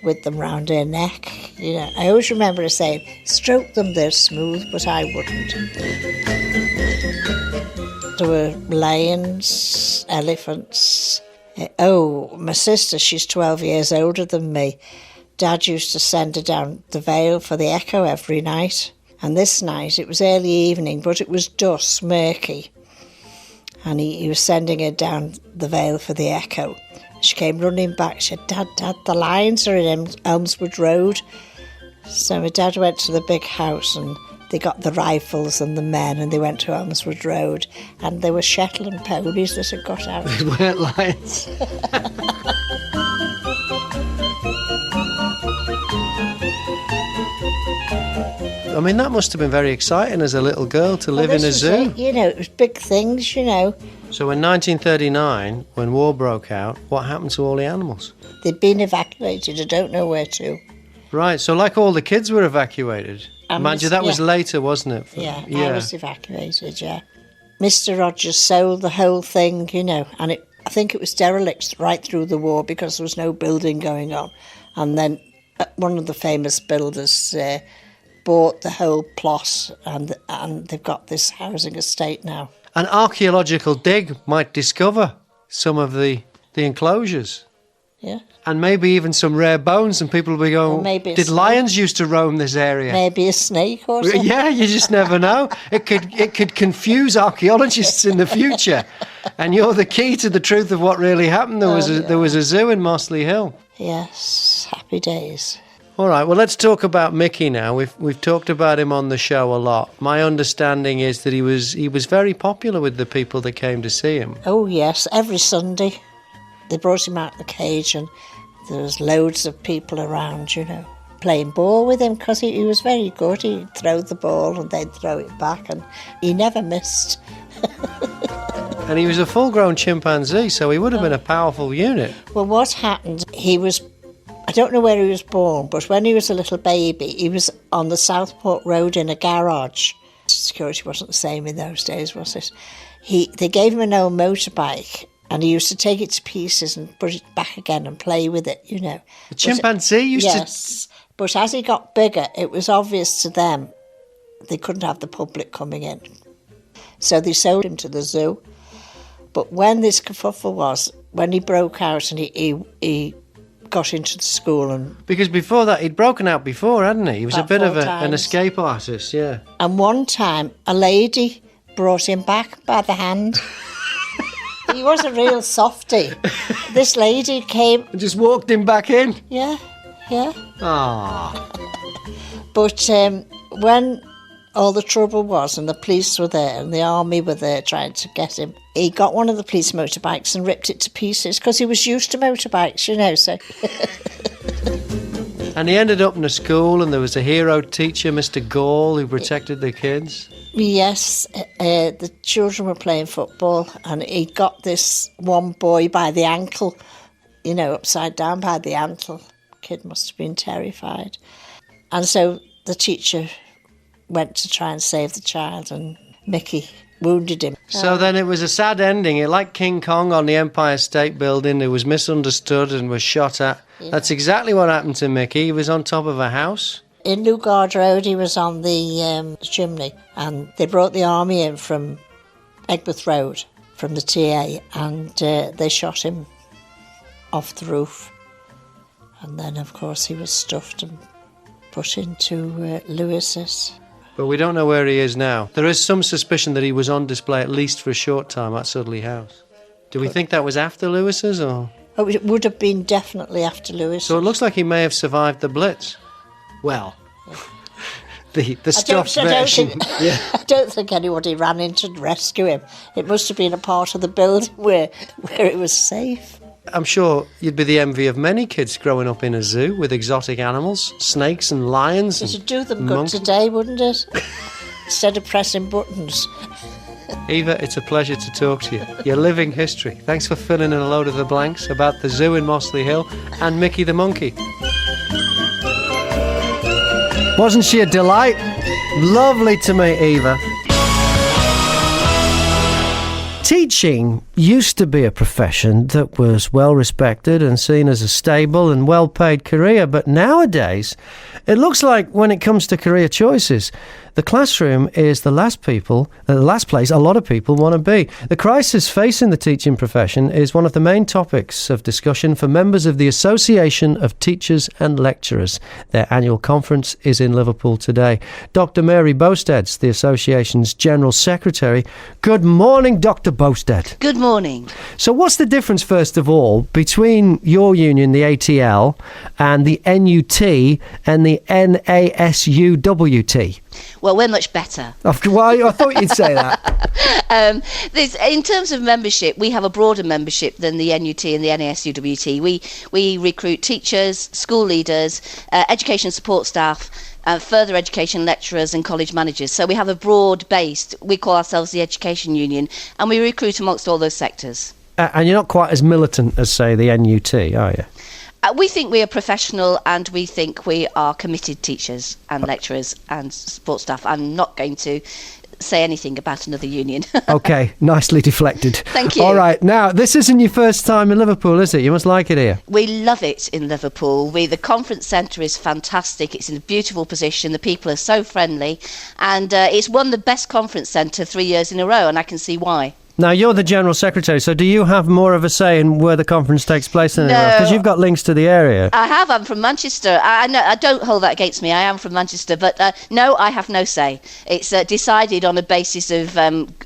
with them round her neck. You know, I always remember her saying, "Stroke them, they're smooth," but I wouldn't. There were lions, elephants. My sister, she's 12 years older than me. Dad used to send her down the Vale for the Echo every night. And this night, it was early evening, but it was dusk, murky. And he was sending her down the Vale for the Echo. She came running back. She said, Dad, the lions are in Elmswood Road. So my dad went to the big house and they got the rifles and the men and they went to Elmswood Road. And there were Shetland ponies that had got out. They weren't lions. I mean, that must have been very exciting as a little girl to live in a zoo. It was big things, So in 1939, when war broke out, what happened to all the animals? They'd been evacuated. I don't know where to. Right, so like all the kids were evacuated. Mind you, that was later, wasn't it? I was evacuated, yeah. Mr. Rogers sold the whole thing, you know, and I think it was derelict right through the war because there was no building going on. And then one of the famous builders bought the whole plot, and they've got this housing estate now. An archaeological dig might discover some of the enclosures. Yeah. And maybe even some rare bones, and people will be going, did lions used to roam this area? Maybe a snake or something. Yeah, you just never know. It could confuse archaeologists in the future. And you're the key to the truth of what really happened. There was a zoo in Mossley Hill. Yes, happy days. All right, well, let's talk about Mickey now. We've talked about him on the show a lot. My understanding is that he was very popular with the people that came to see him. Oh, yes, every Sunday. They brought him out of the cage and there was loads of people around, you know, playing ball with him because he was very good. He'd throw the ball and they'd throw it back and he never missed. And he was a full-grown chimpanzee, so he would have been a powerful unit. Well, what happened, I don't know where he was born, but when he was a little baby, he was on the Southport Road in a garage. Security wasn't the same in those days, was it? They gave him an old motorbike, and he used to take it to pieces and put it back again and play with it, you know. The chimpanzee used to... Yes, but as he got bigger, it was obvious to them they couldn't have the public coming in. So they sold him to the zoo. But when this kerfuffle was, when he broke out and he got into the school and... Because before that, he'd broken out before, hadn't he? He was a bit of an escape artist, yeah. And one time, a lady brought him back by the hand. He was a real softie. This lady came... And just walked him back in? Yeah. Ah. But when all the trouble was and the police were there and the army were there trying to get him, he got one of the police motorbikes and ripped it to pieces because he was used to motorbikes, you know, so... And he ended up in a school and there was a hero teacher, Mr. Gall, who protected the kids. Yes, the children were playing football and he got this one boy by the ankle, you know, upside down by the ankle. Kid must have been terrified. And so the teacher went to try and save the child and Mickey wounded him. So then it was a sad ending. Like King Kong on the Empire State Building, who was misunderstood and was shot at. Yeah. That's exactly what happened to Mickey. He was on top of a house. In Lugard Road, he was on the chimney, and they brought the army in from Egberth Road, from the TA, and they shot him off the roof. And then, of course, he was stuffed and put into Lewis's. But we don't know where he is now. There is some suspicion that he was on display at least for a short time at Sudley House. Do we think that was after Lewis's, or...? Oh, it would have been definitely after Lewis's. So it looks like he may have survived the Blitz. Well, the stuffed version. I don't think anybody ran in to rescue him. It must have been a part of the building where it was safe. I'm sure you'd be the envy of many kids growing up in a zoo with exotic animals, snakes and lions. It would do them good today, wouldn't it? Instead of pressing buttons. Eva, it's a pleasure to talk to you. You're living history. Thanks for filling in a load of the blanks about the zoo in Mossley Hill and Mickey the monkey. Wasn't she a delight? Lovely to meet Eva. Teaching used to be a profession that was well respected and seen as a stable and well paid career, but nowadays it looks like when it comes to career choices, the classroom is the last place a lot of people want to be. The crisis facing the teaching profession is one of the main topics of discussion for members of the Association of Teachers and Lecturers. Their annual conference is in Liverpool today. Dr. Mary Bosted's the association's General Secretary. Good morning, Dr. Bosted. Good morning. So what's the difference, first of all, between your union, the ATL, and the NUT and the NASUWT? Well, we're much better. Why? I thought you'd say that. In terms of membership, we have a broader membership than the NUT and the NASUWT. We recruit teachers, school leaders, education support staff, further education lecturers and college managers. So we have a broad base. We call ourselves the Education Union, and we recruit amongst all those sectors. And you're not quite as militant as, say, the NUT, are you? We think we are professional, and we think we are committed teachers and lecturers and support staff. I'm not going to say anything about another union. Okay, nicely deflected. Thank you. All right, now, this isn't your first time in Liverpool, is it? You must like it here. We love it in Liverpool. The conference centre is fantastic. It's in a beautiful position. The people are so friendly, and it's won the best conference centre 3 years in a row, and I can see why. Now, you're the General Secretary, so do you have more of a say in where the conference takes place than anywhere else? Because you've got links to the area. I have. I'm from Manchester. I don't hold that against me. I am from Manchester. But no, I have no say. It's decided on a basis of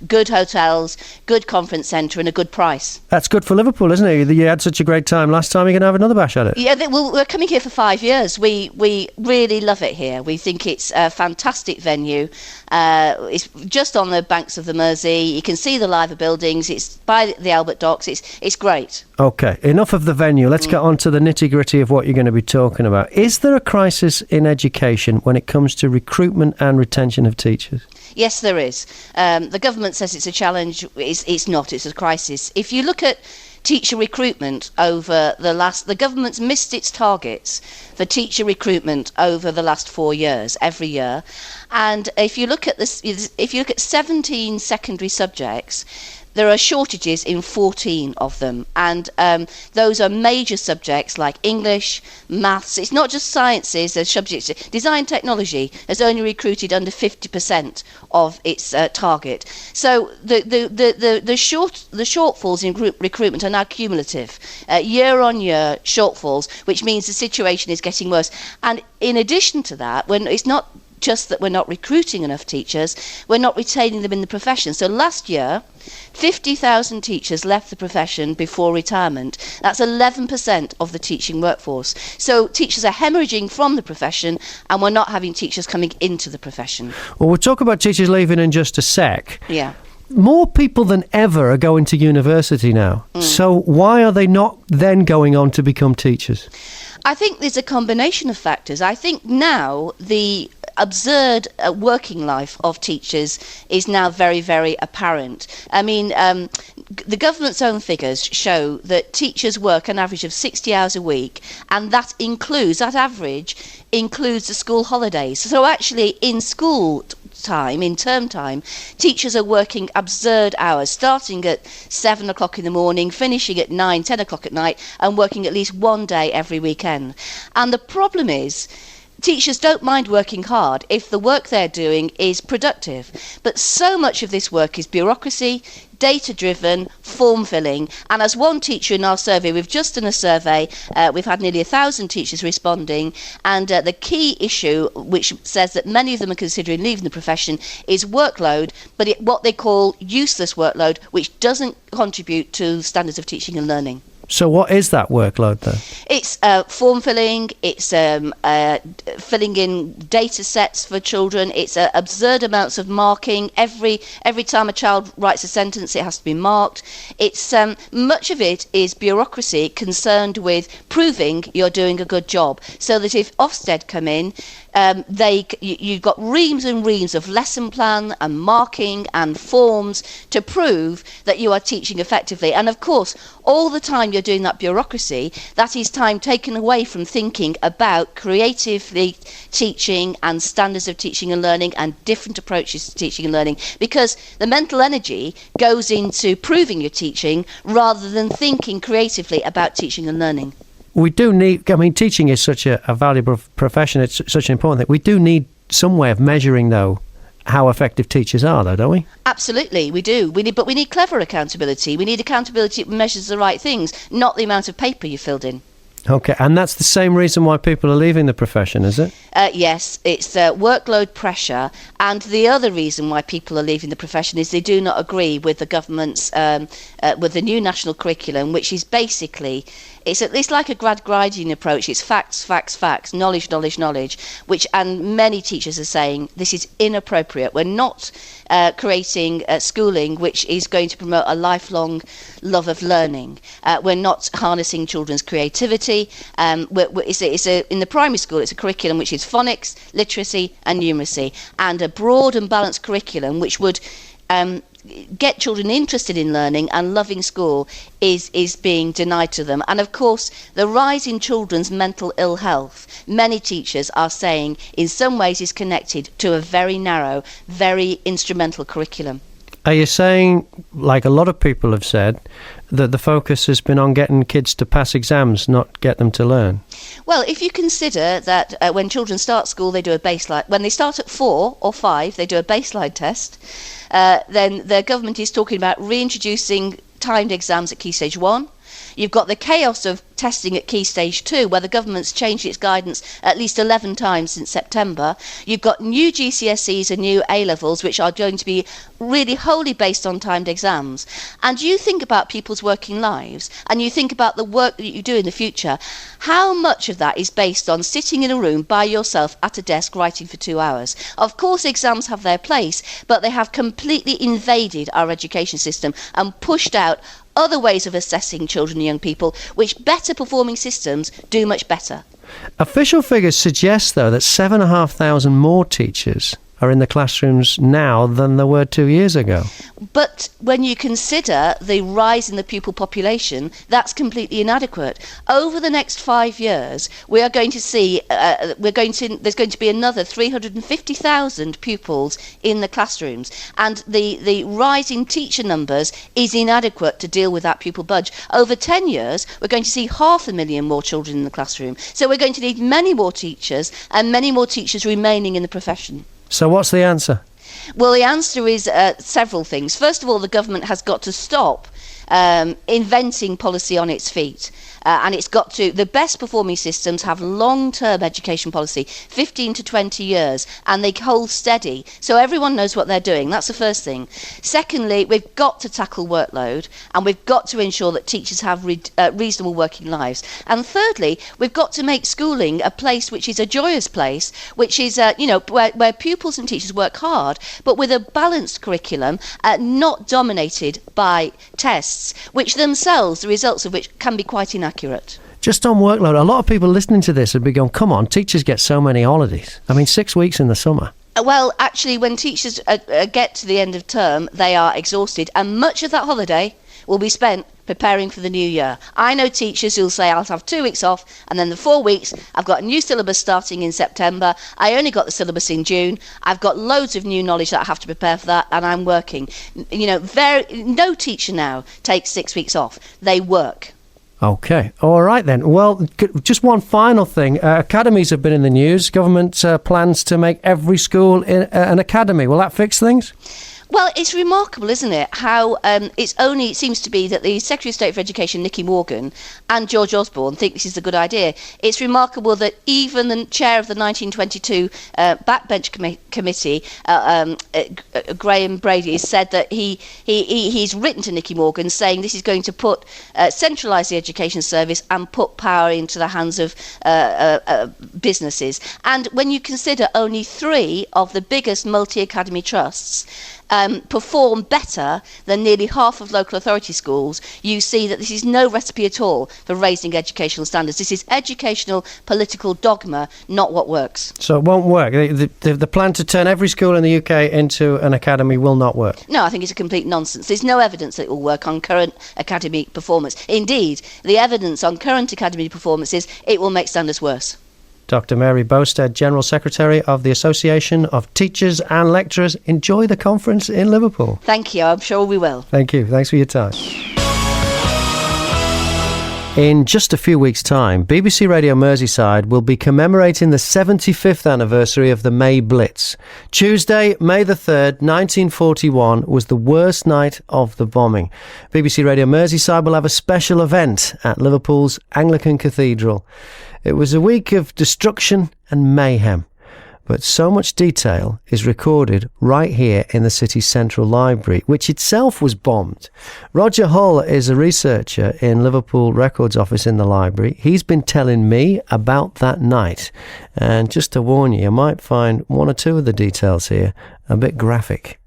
good hotels, good conference centre and a good price. That's good for Liverpool, isn't it? You had such a great time last time. You're going to have another bash at it. Yeah, we're coming here for 5 years. We really love it here. We think it's a fantastic venue. It's just on the banks of the Mersey. You can see the live buildings. It's by the Albert Docks. It's great. Okay, enough of the venue. Let's get on to the nitty-gritty of what you're going to be talking about. Is there a crisis in education when it comes to recruitment and retention of teachers? Yes, there is. The government says it's a challenge. It's not. It's a crisis. If you look at teacher recruitment over the government's missed its targets for teacher recruitment over the last 4 years, every year. And if you look at 17 secondary subjects, there are shortages in 14 of them, and those are major subjects like English, maths. It's not just sciences. There's subjects. Design technology has only recruited under 50% of its target. So the shortfalls in recruitment are now cumulative, year on year shortfalls, which means the situation is getting worse. And in addition to that, when it's not just that we're not recruiting enough teachers, we're not retaining them in the profession. So last year, 50,000 teachers left the profession before retirement. That's 11% of the teaching workforce. So teachers are hemorrhaging from the profession, and we're not having teachers coming into the profession. Well, we'll talk about teachers leaving in just a sec. Yeah. More people than ever are going to university now. So why are they not then going on to become teachers? I think there's a combination of factors. I think now the absurd working life of teachers is now very, very apparent. I mean, the government's own figures show that teachers work an average of 60 hours a week, and that average includes the school holidays. So actually in school time, in term time, teachers are working absurd hours, starting at 7 o'clock in the morning, finishing at 9, 10 o'clock at night, and working at least one day every weekend. And the problem is, teachers don't mind working hard if the work they're doing is productive. But so much of this work is bureaucracy, data-driven, form-filling. And as one teacher in our survey, we've just done a survey, we've had nearly 1,000 teachers responding, and the key issue, which says that many of them are considering leaving the profession, is workload, but what they call useless workload, which doesn't contribute to standards of teaching and learning. So what is that workload then? It's form filling, it's filling in data sets for children, it's absurd amounts of marking. Every time a child writes a sentence, it has to be marked. It's much of it is bureaucracy concerned with proving you're doing a good job, so that if Ofsted come in, you've got reams and reams of lesson plan and marking and forms to prove that you are teaching effectively. And of course, all the time you're doing that bureaucracy, that is time taken away from thinking about creatively teaching and standards of teaching and learning and different approaches to teaching and learning, because the mental energy goes into proving you're teaching rather than thinking creatively about teaching and learning. We do need, teaching is such a valuable profession, it's such an important thing. We do need some way of measuring, though, how effective teachers are, though, don't we? Absolutely, we do. But we need clever accountability. We need accountability that measures the right things, not the amount of paper you filled in. Okay, and that's the same reason why people are leaving the profession, is it? Yes, it's workload pressure, and the other reason why people are leaving the profession is they do not agree with the government's, with the new national curriculum, which is basically, it's like a grad grading approach. It's facts, facts, facts, knowledge, knowledge, knowledge, and many teachers are saying this is inappropriate. We're not creating schooling which is going to promote a lifelong love of learning. We're not harnessing children's creativity. literacy. In the primary school, it's a curriculum which is phonics, literacy and numeracy, and a broad and balanced curriculum which would get children interested in learning and loving school is being denied to them. And of course, the rise in children's mental ill health, many teachers are saying in some ways is connected to a very narrow, very instrumental curriculum. Are you saying, like a lot of people have said, that the focus has been on getting kids to pass exams, not get them to learn? Well, if you consider that when children start school, they do a baseline. When they start at 4 or 5, they do a baseline test. Then the government is talking about reintroducing timed exams at Key Stage 1. You've got the chaos of testing at Key Stage 2, where the government's changed its guidance at least 11 times since September. You've got new GCSEs and new A-levels, which are going to be really wholly based on timed exams. And you think about people's working lives, and you think about the work that you do in the future. How much of that is based on sitting in a room by yourself at a desk writing for 2 hours? Of course, exams have their place, but they have completely invaded our education system and pushed out other ways of assessing children and young people, which better performing systems do much better. Official figures suggest, though, that 7,500 more teachers are in the classrooms now than there were 2 years ago. But when you consider the rise in the pupil population, that's completely inadequate. Over the next 5 years, we are going to see there's going to be another 350,000 pupils in the classrooms, and the rise in teacher numbers is inadequate to deal with that pupil budge. Over 10 years, we're going to see 500,000 more children in the classroom. So we're going to need many more teachers and many more teachers remaining in the profession. So what's the answer? Well, the answer is several things. First of all, the government has got to stop inventing policy on its feet. And it's got to, the best performing systems have long-term education policy, 15 to 20 years, and they hold steady. So everyone knows what they're doing. That's the first thing. Secondly, we've got to tackle workload, and we've got to ensure that teachers have reasonable working lives. And thirdly, we've got to make schooling a place which is a joyous place, which is, where pupils and teachers work hard, but with a balanced curriculum, not dominated by tests, which themselves, the results of which can be quite inaccurate. Just on workload, a lot of people listening to this would be going, come on, teachers get so many holidays. I mean, 6 weeks in the summer. Well, actually, when teachers get to the end of term, they are exhausted, and much of that holiday will be spent preparing for the new year. I know teachers who'll say, I'll have 2 weeks off, and then the 4 weeks, I've got a new syllabus starting in September. I only got the syllabus in June. I've got loads of new knowledge that I have to prepare for that, and I'm working. No teacher now takes 6 weeks off. They work. Okay. All right, then. Well, just one final thing. Academies have been in the news. Government plans to make every school an academy. Will that fix things? Well, it's remarkable, isn't it, how it seems to be that the Secretary of State for Education, Nicky Morgan, and George Osborne think this is a good idea. It's remarkable that even the chair of the 1922 Backbench Committee, Graham Brady, has said that he's written to Nicky Morgan saying this is going to centralise the education service and put power into the hands of businesses. And when you consider only 3 of the biggest multi-academy trusts perform better than nearly half of local authority schools, you see that this is no recipe at all for raising educational standards. This is educational political dogma, not what works. So it won't work. The plan to turn every school in the UK into an academy will not work? No, I think it's a complete nonsense. There's no evidence that it will work on current academy performance. Indeed, the evidence on current academy performance is it will make standards worse. Dr. Mary Bowstead, General Secretary of the Association of Teachers and Lecturers. Enjoy the conference in Liverpool. Thank you. I'm sure we will. Thank you. Thanks for your time. In just a few weeks' time, BBC Radio Merseyside will be commemorating the 75th anniversary of the May Blitz. Tuesday, May the 3rd, 1941, was the worst night of the bombing. BBC Radio Merseyside will have a special event at Liverpool's Anglican Cathedral. It was a week of destruction and mayhem, but so much detail is recorded right here in the city's central library, which itself was bombed. Roger Hull is a researcher in Liverpool Records Office in the library. He's been telling me about that night. And just to warn you, you might find one or two of the details here a bit graphic.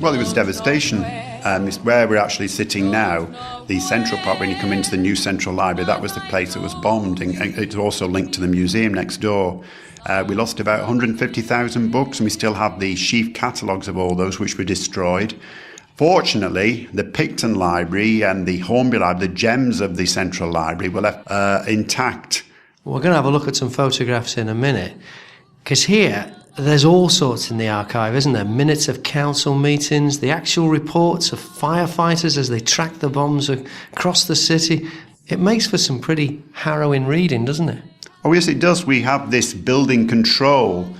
Well, it was devastation. It's where we're actually sitting now, the central part, when you come into the new Central Library, that was the place that was bombed, and it's also linked to the museum next door. We lost about 150,000 books, and we still have the sheaf catalogues of all those which were destroyed. Fortunately, the Picton Library and the Hornby Library, the gems of the Central Library, were left intact. We're going to have a look at some photographs in a minute, because here there's all sorts in the archive, isn't there? Minutes of council meetings, the actual reports of firefighters as they track the bombs across the city. It makes for some pretty harrowing reading, doesn't it? Oh yes, it does. We have this building control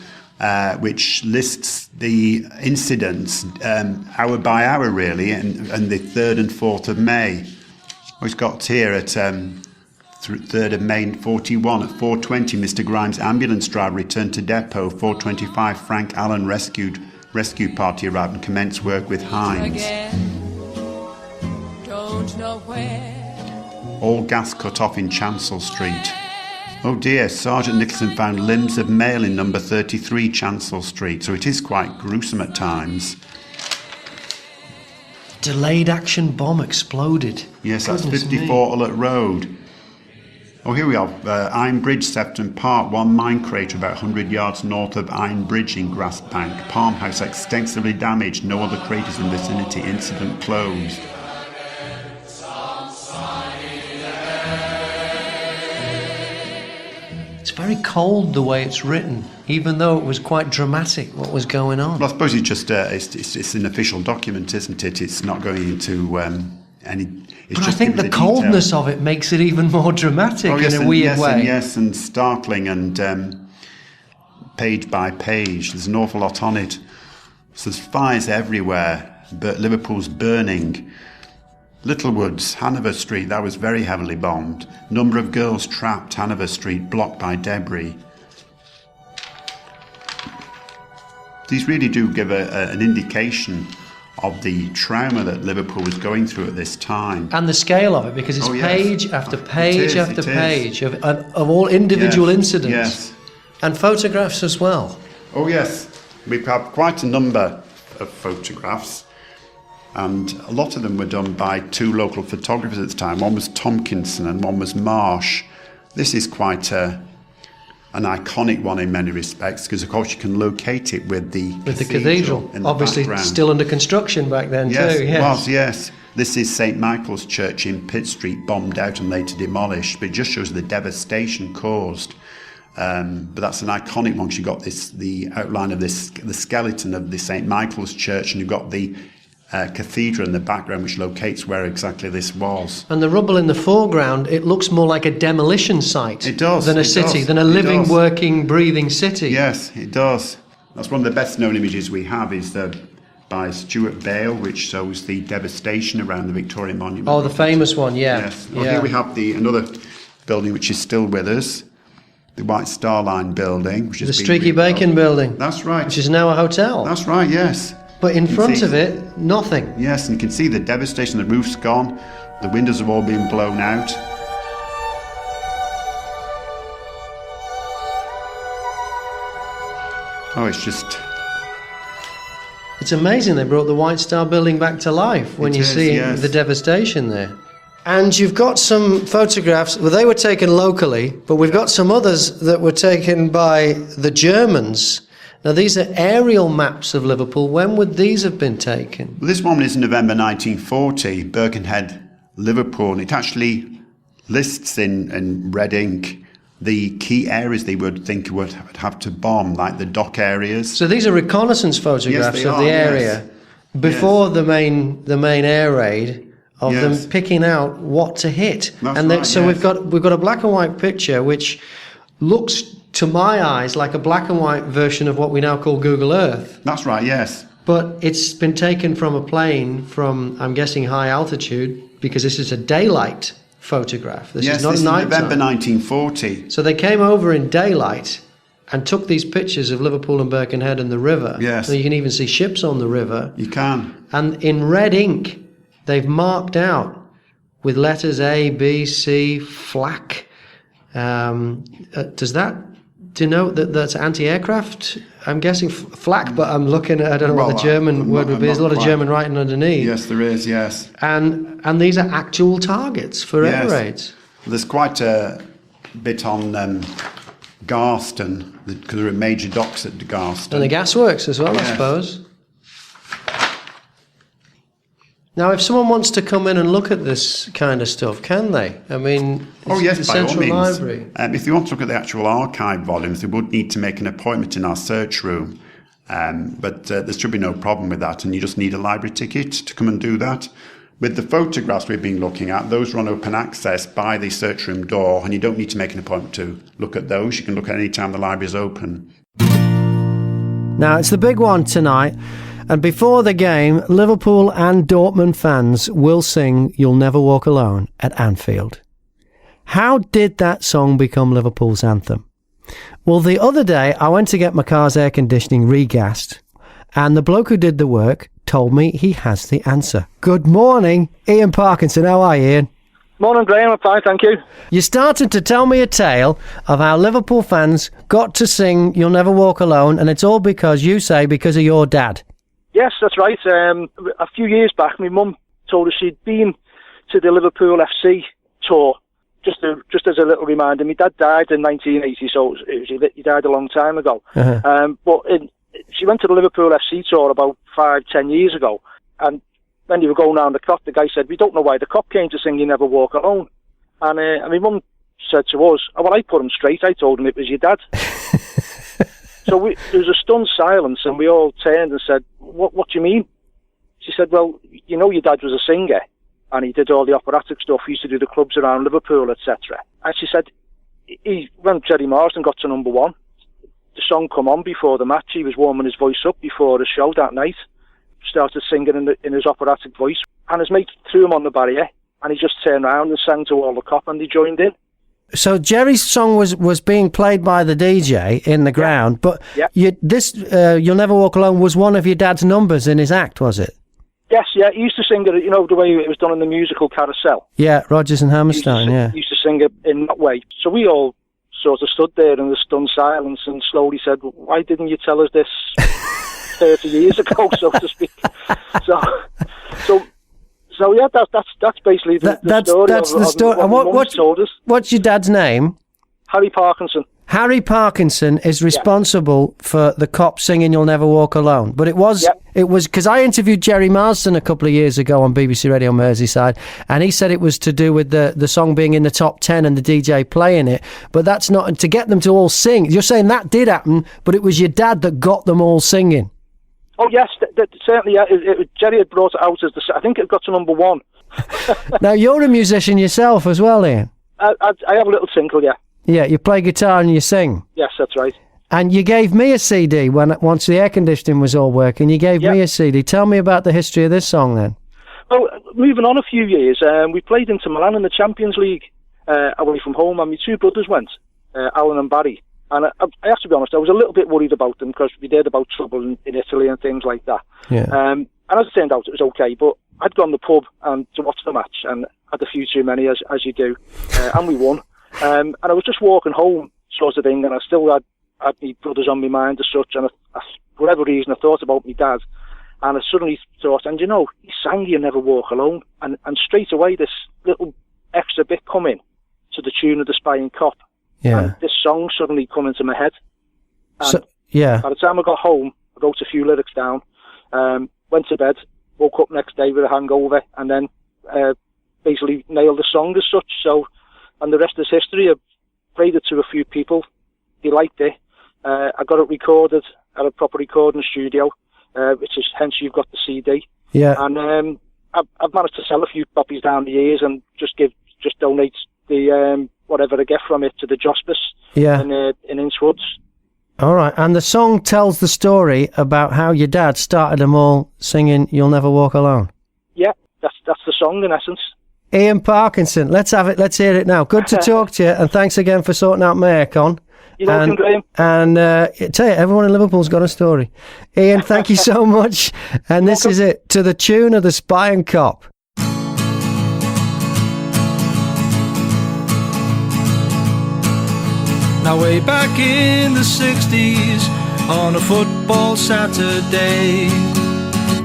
which lists the incidents hour by hour, really, and the 3rd and 4th of May. We've got here at 3rd of May 41 at 4:20, Mr. Grimes' ambulance driver returned to depot. 4:25, Frank Allen rescue party arrived and commenced work with Hines. Don't know where. All gas cut off in Chancel Street. Oh dear, Sergeant Nicholson found limbs of male in number 33 Chancel Street, so it is quite gruesome at times. Delayed action bomb exploded. Yes, that's Goodness 54 me. Ullett Road. Oh, here we are. Iron Bridge, Sefton Park. One mine crater about 100 yards north of Iron Bridge in Grass Bank. Palm House extensively damaged. No other craters in the vicinity. Incident closed. It's very cold the way it's written, even though it was quite dramatic what was going on. Well, I suppose it's just it's an official document, isn't it? It's not going into any... But I think the coldness of it makes it even more dramatic in a weird way. Yes, and startling, and page by page. There's an awful lot on it. So there's fires everywhere, but Liverpool's burning. Littlewoods, Hanover Street, that was very heavily bombed. Number of girls trapped, Hanover Street, blocked by debris. These really do give an indication of the trauma that Liverpool was going through at this time. And the scale of it, because it's page after page after page of all individual incidents. Yes. And photographs as well. Oh yes, we have quite a number of photographs, and a lot of them were done by 2 local photographers at the time. One was Tomlinson and one was Marsh. This is quite an iconic one in many respects, because of course you can locate it with the cathedral in the obviously background. Still under construction back then too. Yes, it was, yes. This is St Michael's Church in Pitt Street, bombed out and later demolished, but it just shows the devastation caused. But that's an iconic one, because you've got the outline of the skeleton of the St Michael's Church, and you've got the cathedral in the background, which locates where exactly this was. And the rubble in the foreground, it looks more like a demolition site than a city, than a living, working, breathing city. Yes, it does. That's one of the best known images we have, is by Stuart Bale, which shows the devastation around the Victoria Monument. Oh, the famous one, yeah. Yes. Well, here we have another building which is still with us, the White Star Line building, which is the Streaky Bacon building. That's right. Which is now a hotel. That's right, yes. But in front of it, nothing. Yes, and you can see the devastation. The roof's gone. The windows have all been blown out. Oh, it's just... It's amazing they brought the White Star building back to life when you see the devastation there. And you've got some photographs, well, they were taken locally, but we've got some others that were taken by the Germans. Now, these are aerial maps of Liverpool. When would these have been taken? Well, this one is November 1940, Birkenhead, Liverpool. And it actually lists in red ink the key areas they would think would have to bomb, like the dock areas. So these are reconnaissance photographs of the area before the main air raid of them picking out what to hit. So we've got a black and white picture which looks, to my eyes, like a black and white version of what we now call Google Earth. That's right, yes. But it's been taken from a plane from, I'm guessing, high altitude, because this is a daylight photograph. This is not night time. November 1940. So they came over in daylight and took these pictures of Liverpool and Birkenhead and the river. Yes. So you can even see ships on the river. You can. And in red ink, they've marked out with letters A, B, C, flak. Does that denote that that's anti-aircraft? I'm guessing flak, but I'm looking at, I don't know what the German word would be. There's a lot of German writing underneath. Yes, there is, yes. And these are actual targets for air raids. There's quite a bit on Garston, because there are major docks at Garston. And the gasworks as well, I suppose. Now, if someone wants to come in and look at this kind of stuff, can they? I mean, yes, the by all Central means. Library. If you want to look at the actual archive volumes, they would need to make an appointment in our search room. But there should be no problem with that, and you just need a library ticket to come and do that. With the photographs we've been looking at, those are on open access by the search room door, and you don't need to make an appointment to look at those. You can look at any time the library is open. Now, it's the big one tonight. And before the game, Liverpool and Dortmund fans will sing You'll Never Walk Alone at Anfield. How did that song become Liverpool's anthem? Well, the other day, I went to get my car's air conditioning regassed, and the bloke who did the work told me he has the answer. Good morning, Ian Parkinson. How are you, Ian? Morning, Graham. I'm fine, thank you. You started to tell me a tale of how Liverpool fans got to sing You'll Never Walk Alone, and it's all because of your dad. Yes, that's right. A few years back, my mum told us she'd been to the Liverpool FC tour, just as a little reminder. My dad died in 1980, so he died a long time ago. But she went to the Liverpool FC tour about 5-10 years ago, and when you were going round the cop, the guy said, "We don't know why the cop came to sing You Never Walk Alone." And my mum said to us, "Well, I put him straight. I told him it was your dad." So there was a stunned silence, and we all turned and said, what do you mean? She said, "Well, you know your dad was a singer, and he did all the operatic stuff. He used to do the clubs around Liverpool, etc." And she said, when Jerry Marsden got to number 1, the song come on before the match. He was warming his voice up before the show that night, started singing in his operatic voice, and his mate threw him on the barrier, and he just turned around and sang to all the cop, and they joined in. So Jerry's song was being played by the DJ in the ground, but You'll Never Walk Alone was one of your dad's numbers in his act, was it? Yes, yeah. He used to sing it, the way it was done in the musical Carousel. Yeah, Rodgers and Hammerstein, He used to sing it in that way. So we all sort of stood there in the stunned silence and slowly said, "Why didn't you tell us this 30 years ago, so to speak?" So yeah, that's basically the story. That's the story. And what told us. What's your dad's name? Harry Parkinson. Harry Parkinson is responsible for the cop singing You'll Never Walk Alone. But it was because I interviewed Jerry Marsden a couple of years ago on BBC Radio Merseyside, and he said it was to do with the song being in the top 10 and the DJ playing it. But that's not to get them to all sing. You're saying that did happen, but it was your dad that got them all singing. Oh yes, certainly. Yeah, Jerry had brought it out as I think it got to number 1. Now you're a musician yourself as well, Ian. I have a little tinkle, yeah. Yeah, you play guitar and you sing. Yes, that's right. And you gave me a CD once the air conditioning was all working. You gave me a CD. Tell me about the history of this song then. Well, moving on a few years, we played into Milan in the Champions League away from home, and my 2 brothers went, Alan and Barry. And I have to be honest, I was a little bit worried about them because we heard about trouble in Italy and things like that. Yeah. And as it turned out, it was okay. But I'd gone to the pub to watch the match and had a few too many, as you do, and we won. And I was just walking home, sort of thing, and I still had my brothers on my mind as such. And for whatever reason, I thought about my dad, and I suddenly thought, and he sang "You Never Walk Alone," and straight away this little extra bit come in to the tune of the Spying Cop. Yeah. And this song suddenly come into my head. And by the time I got home, I wrote a few lyrics down, went to bed, woke up next day with a hangover, and then basically nailed the song as such. So, and the rest is history. I played it to a few people. They liked it. I got it recorded at a proper recording studio, which is hence you've got the CD. Yeah. And I've managed to sell a few copies down the years and just donate the whatever I get from it to the Jospice in Innswoods. All right, and the song tells the story about how your dad started them all singing "You'll Never Walk Alone." Yeah, that's the song in essence. Ian Parkinson, let's have it. Let's hear it now. Good to talk to you, and thanks again for sorting out my aircon. You're welcome, Graham. And tell you, everyone in Liverpool's got a story. Ian, thank you so much. And this is it, to the tune of the Spying Cop. Now Now way back in the 60s, on a football Saturday,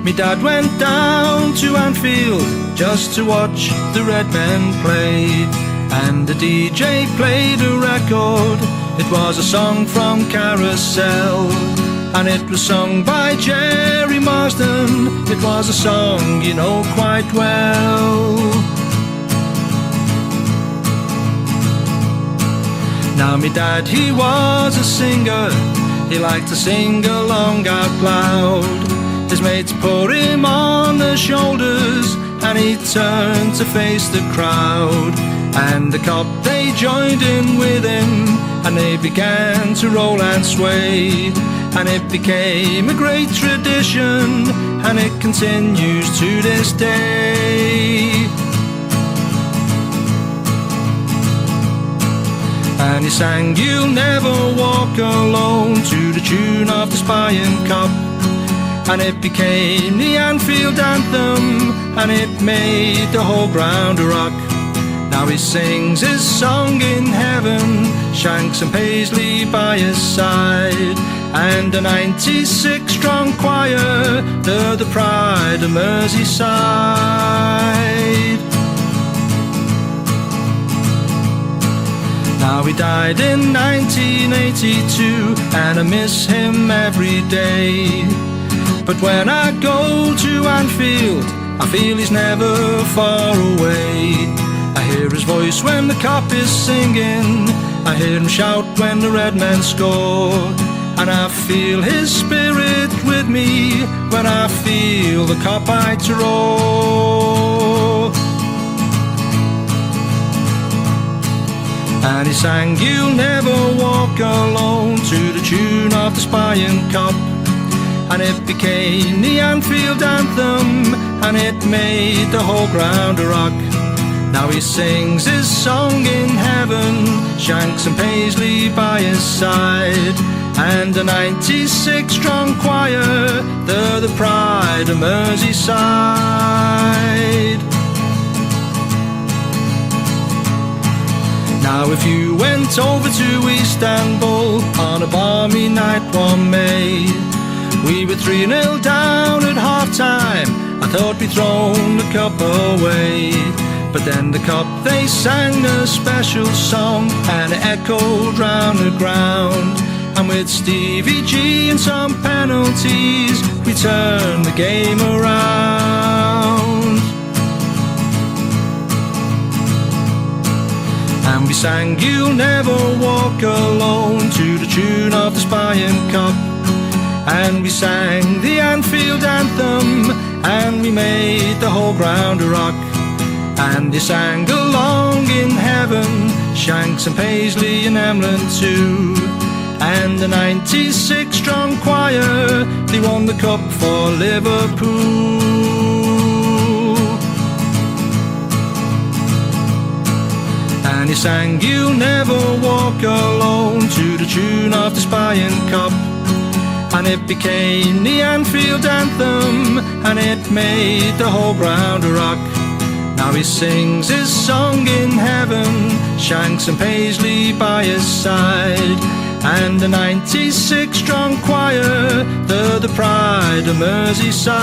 me dad went down to Anfield just to watch the Red Men play. And the DJ played a record, it was a song from Carousel, and it was sung by Jerry Marsden. It was a song you know quite well. Now me dad, he was a singer, he liked to sing along out loud. His mates put him on the shoulders and he turned to face the crowd. And the cop, they joined in with him and they began to roll and sway. And it became a great tradition and it continues to this day. And he sang You'll Never Walk Alone to the tune of the Spying Cop. And it became the Anfield anthem and it made the whole ground rock. Now he sings his song in heaven, Shanks and Paisley by his side, and a 96 strong choir, they're the pride of Merseyside. Now he died in 1982 and I miss him every day. But when I go to Anfield, I feel he's never far away. I hear his voice when the cop is singing, I hear him shout when the Red Men score, and I feel his spirit with me when I feel the Copites roar. And he sang You'll Never Walk Alone to the tune of the Spying Cop. And it became the Anfield anthem and it made the whole ground rock. Now he sings his song in heaven, Shanks and Paisley by his side, and a 96 strong choir, they're the pride of Merseyside. Now if you went over to Istanbul on a balmy night one May, we were 3-0 down at half-time, I thought we'd thrown the cup away. But then the cop, they sang a special song and it echoed round the ground. And with Stevie G and some penalties, we turned the game around. And we sang You'll Never Walk Alone to the tune of the Spying Cop. And we sang the Anfield anthem and we made the whole ground rock. And they sang along in heaven, Shanks and Paisley and Emlyn too. And the 96 strong choir, they won the cup for Liverpool. And he sang You'll Never Walk Alone to the tune of the Spying Cop. And it became the Anfield anthem and it made the whole ground rock. Now he sings his song in heaven, Shanks and Paisley by his side, and a 96 strong choir, they're the pride of Merseyside.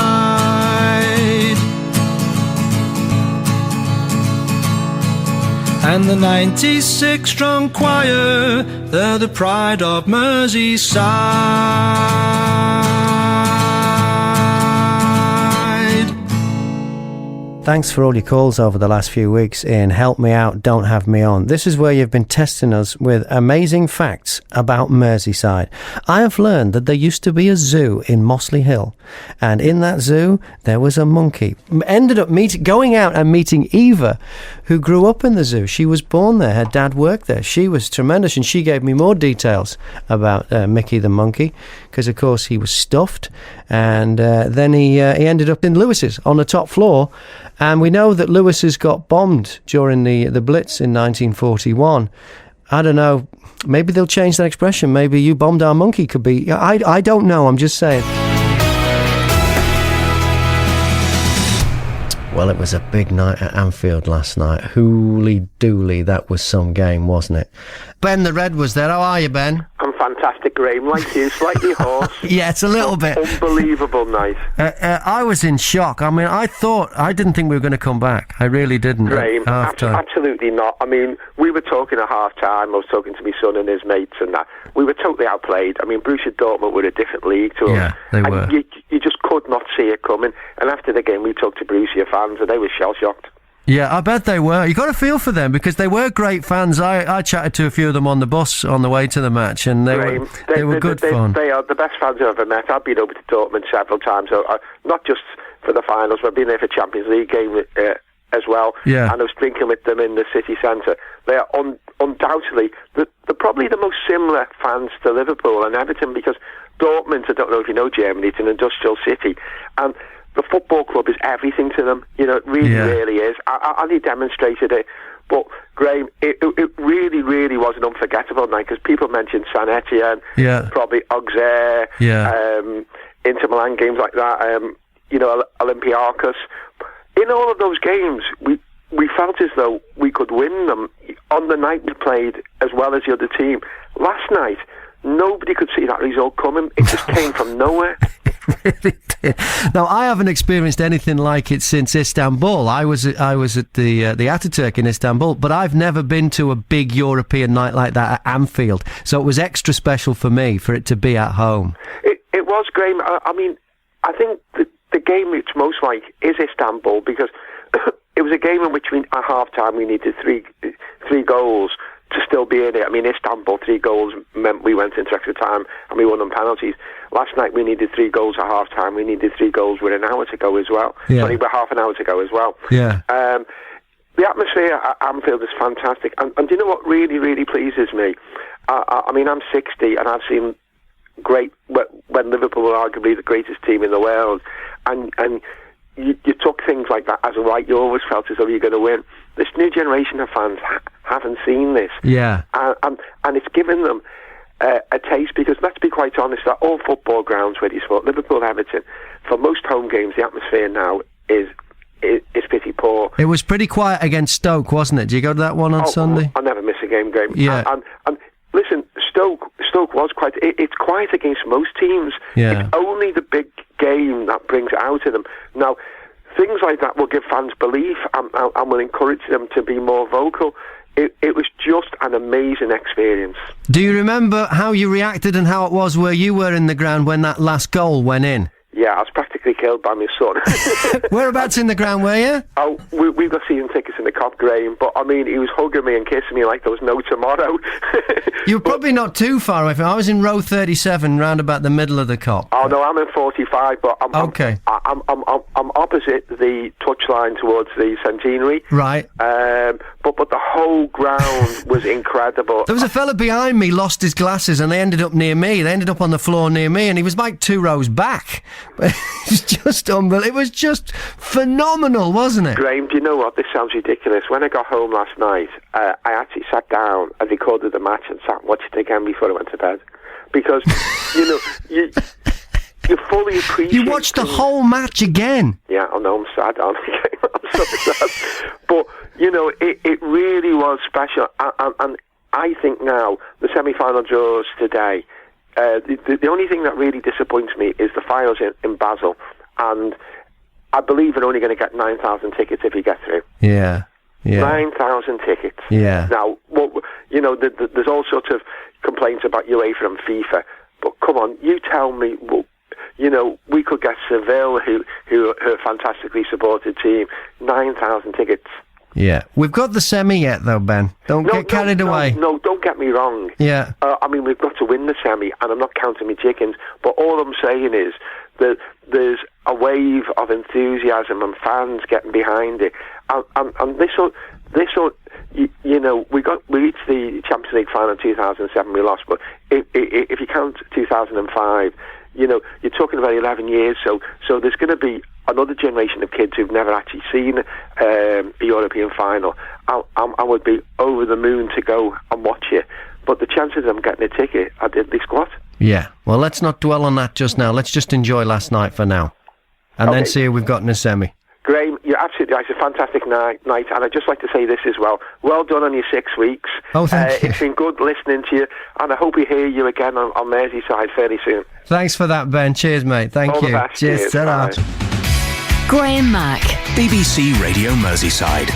And the 96 strong choir, they're the pride of Merseyside. Thanks for all your calls over the last few weeks in Help Me Out, Don't Have Me On. This is where you've been testing us with amazing facts about Merseyside. I have learned that there used to be a zoo in Mossley Hill, and in that zoo there was a monkey. Ended up going out and meeting Eva, who grew up in the zoo. She was born there, her dad worked there. She was tremendous, and she gave me more details about Mickey the monkey, because of course he was stuffed, and then he ended up in Lewis's on the top floor. And we know that Lewis's got bombed during the Blitz in 1941. I don't know, maybe they'll change that expression. Maybe you bombed our monkey could be, I don't know, I'm just saying. Well, it was a big night at Anfield last night. Hooly dooly, that was some game, wasn't it? Ben the Red was there. How are you, Ben? I'm fantastic, Graham. Like you, slightly hoarse. Yeah, it's a little bit. Unbelievable night. I was in shock. I mean, I didn't think we were going to come back. I really didn't. Graham, absolutely not. I mean, we were talking at half-time. I was talking to my son and his mates and that. We were totally outplayed. I mean, Borussia Dortmund were a different league to us. Yeah, they were. You just could not see it coming. And after the game, we talked to Borussia fans and they were shell-shocked. Yeah, I bet they were. You got to feel for them because they were great fans. I chatted to a few of them on the bus on the way to the match, and they were good fun. They are the best fans I've ever met. I've been over to Dortmund several times, not just for the finals, but I've been there for Champions League game as well. Yeah. And I was drinking with them in the city centre. They are undoubtedly they're probably the most similar fans to Liverpool and Everton because Dortmund, I don't know if you know Germany, it's an industrial city, and the football club is everything to them. You know, it really is. And he demonstrated it. But, Graham, it really, really was an unforgettable night because people mentioned Saint Etienne, probably Auxerre, Inter Milan, games like that, Olympiacos. In all of those games, we felt as though we could win them. On the night we played as well as the other team. Last night, nobody could see that result coming. It just came from nowhere. Really did. Now, I haven't experienced anything like it since Istanbul. I was at the Ataturk in Istanbul, but I've never been to a big European night like that at Anfield. So it was extra special for me for it to be at home. It was, Graham. I mean, I think the game it's most like is Istanbul because it was a game in which at half-time we needed three goals to still be in it. I mean, Istanbul, 3 goals meant we went into extra time and we won on penalties. Last night we needed 3 goals at half-time. We needed 3 goals with an hour to go as well. Yeah. Sorry, with half an hour to go as well. Yeah. The atmosphere at Anfield is fantastic. And do you know what really, really pleases me? I mean, I'm 60 and I've seen when Liverpool were arguably the greatest team in the world. And you took things like that as a right. You always felt as though you're going to win. This new generation of fans haven't seen this. Yeah. And it's given them a taste because, let's be quite honest, at all football grounds where you support Liverpool, Everton, for most home games, the atmosphere now is pretty poor. It was pretty quiet against Stoke, wasn't it? Did you go to that one on Sunday? I never miss a game. Yeah. And listen, Stoke was quiet. It's quiet against most teams. Yeah. It's only the big game that brings it out of them. Now, things like that will give fans belief and will encourage them to be more vocal. It was just an amazing experience. Do you remember how you reacted and how it was where you were in the ground when that last goal went in? Yeah, I was practically killed by my son. Whereabouts in the ground were you? Oh, we've got season tickets in the Cop, Graham, but I mean, he was hugging me and kissing me like there was no tomorrow. You were probably not too far away from I was in row 37, round about the middle of the Cop. Oh no, I'm in 45, but I'm opposite the touchline towards the centenary. Right. But the whole ground was incredible. There was a fella behind me lost his glasses and they ended up near me. They ended up on the floor near me and he was like 2 rows back. It was just unbelievable. It was just phenomenal, wasn't it? Graham, do you know what? This sounds ridiculous. When I got home last night, I actually sat down and recorded the match and sat and watched it again before I went to bed. Because, you fully appreciate... You watched the whole match again? Yeah, I know, I'm sad, aren't I? I'm so sad. But, it really was special. And I think now, the semi-final draws today... The only thing that really disappoints me is the finals in Basel, and I believe we're only going to get 9,000 tickets if we get through. Yeah. 9,000 tickets. Yeah. Now, there's all sorts of complaints about UEFA and FIFA, but come on, you tell me. We could get Seville, who are a fantastically supported team, 9,000 tickets. Yeah. We've got the semi yet, though, Ben. Don't get carried away. No, don't get me wrong. Yeah. I mean, we've got to win the semi, and I'm not counting my chickens, but all I'm saying is that there's a wave of enthusiasm and fans getting behind it. And this will, we reached the Champions League final in 2007, we lost, but if you count 2005, you're talking about 11 years, so there's going to be another generation of kids who've never actually seen a European final. I would be over the moon to go and watch it, but the chances of them getting a ticket are diddly squat. Yeah, well, let's not dwell on that just now. Let's just enjoy last night for now, and then see who we've got in a semi. Graham, you're absolutely right. It's a fantastic night, and I'd just like to say this as well. Well done on your 6 weeks. Oh, thank you. It's been good listening to you, and I hope we hear you again on Merseyside fairly soon. Thanks for that, Ben. Cheers, mate. Thank All you. the best. Cheers. Cheers. Ta-ra. Bye. Graham Mack. BBC Radio Merseyside.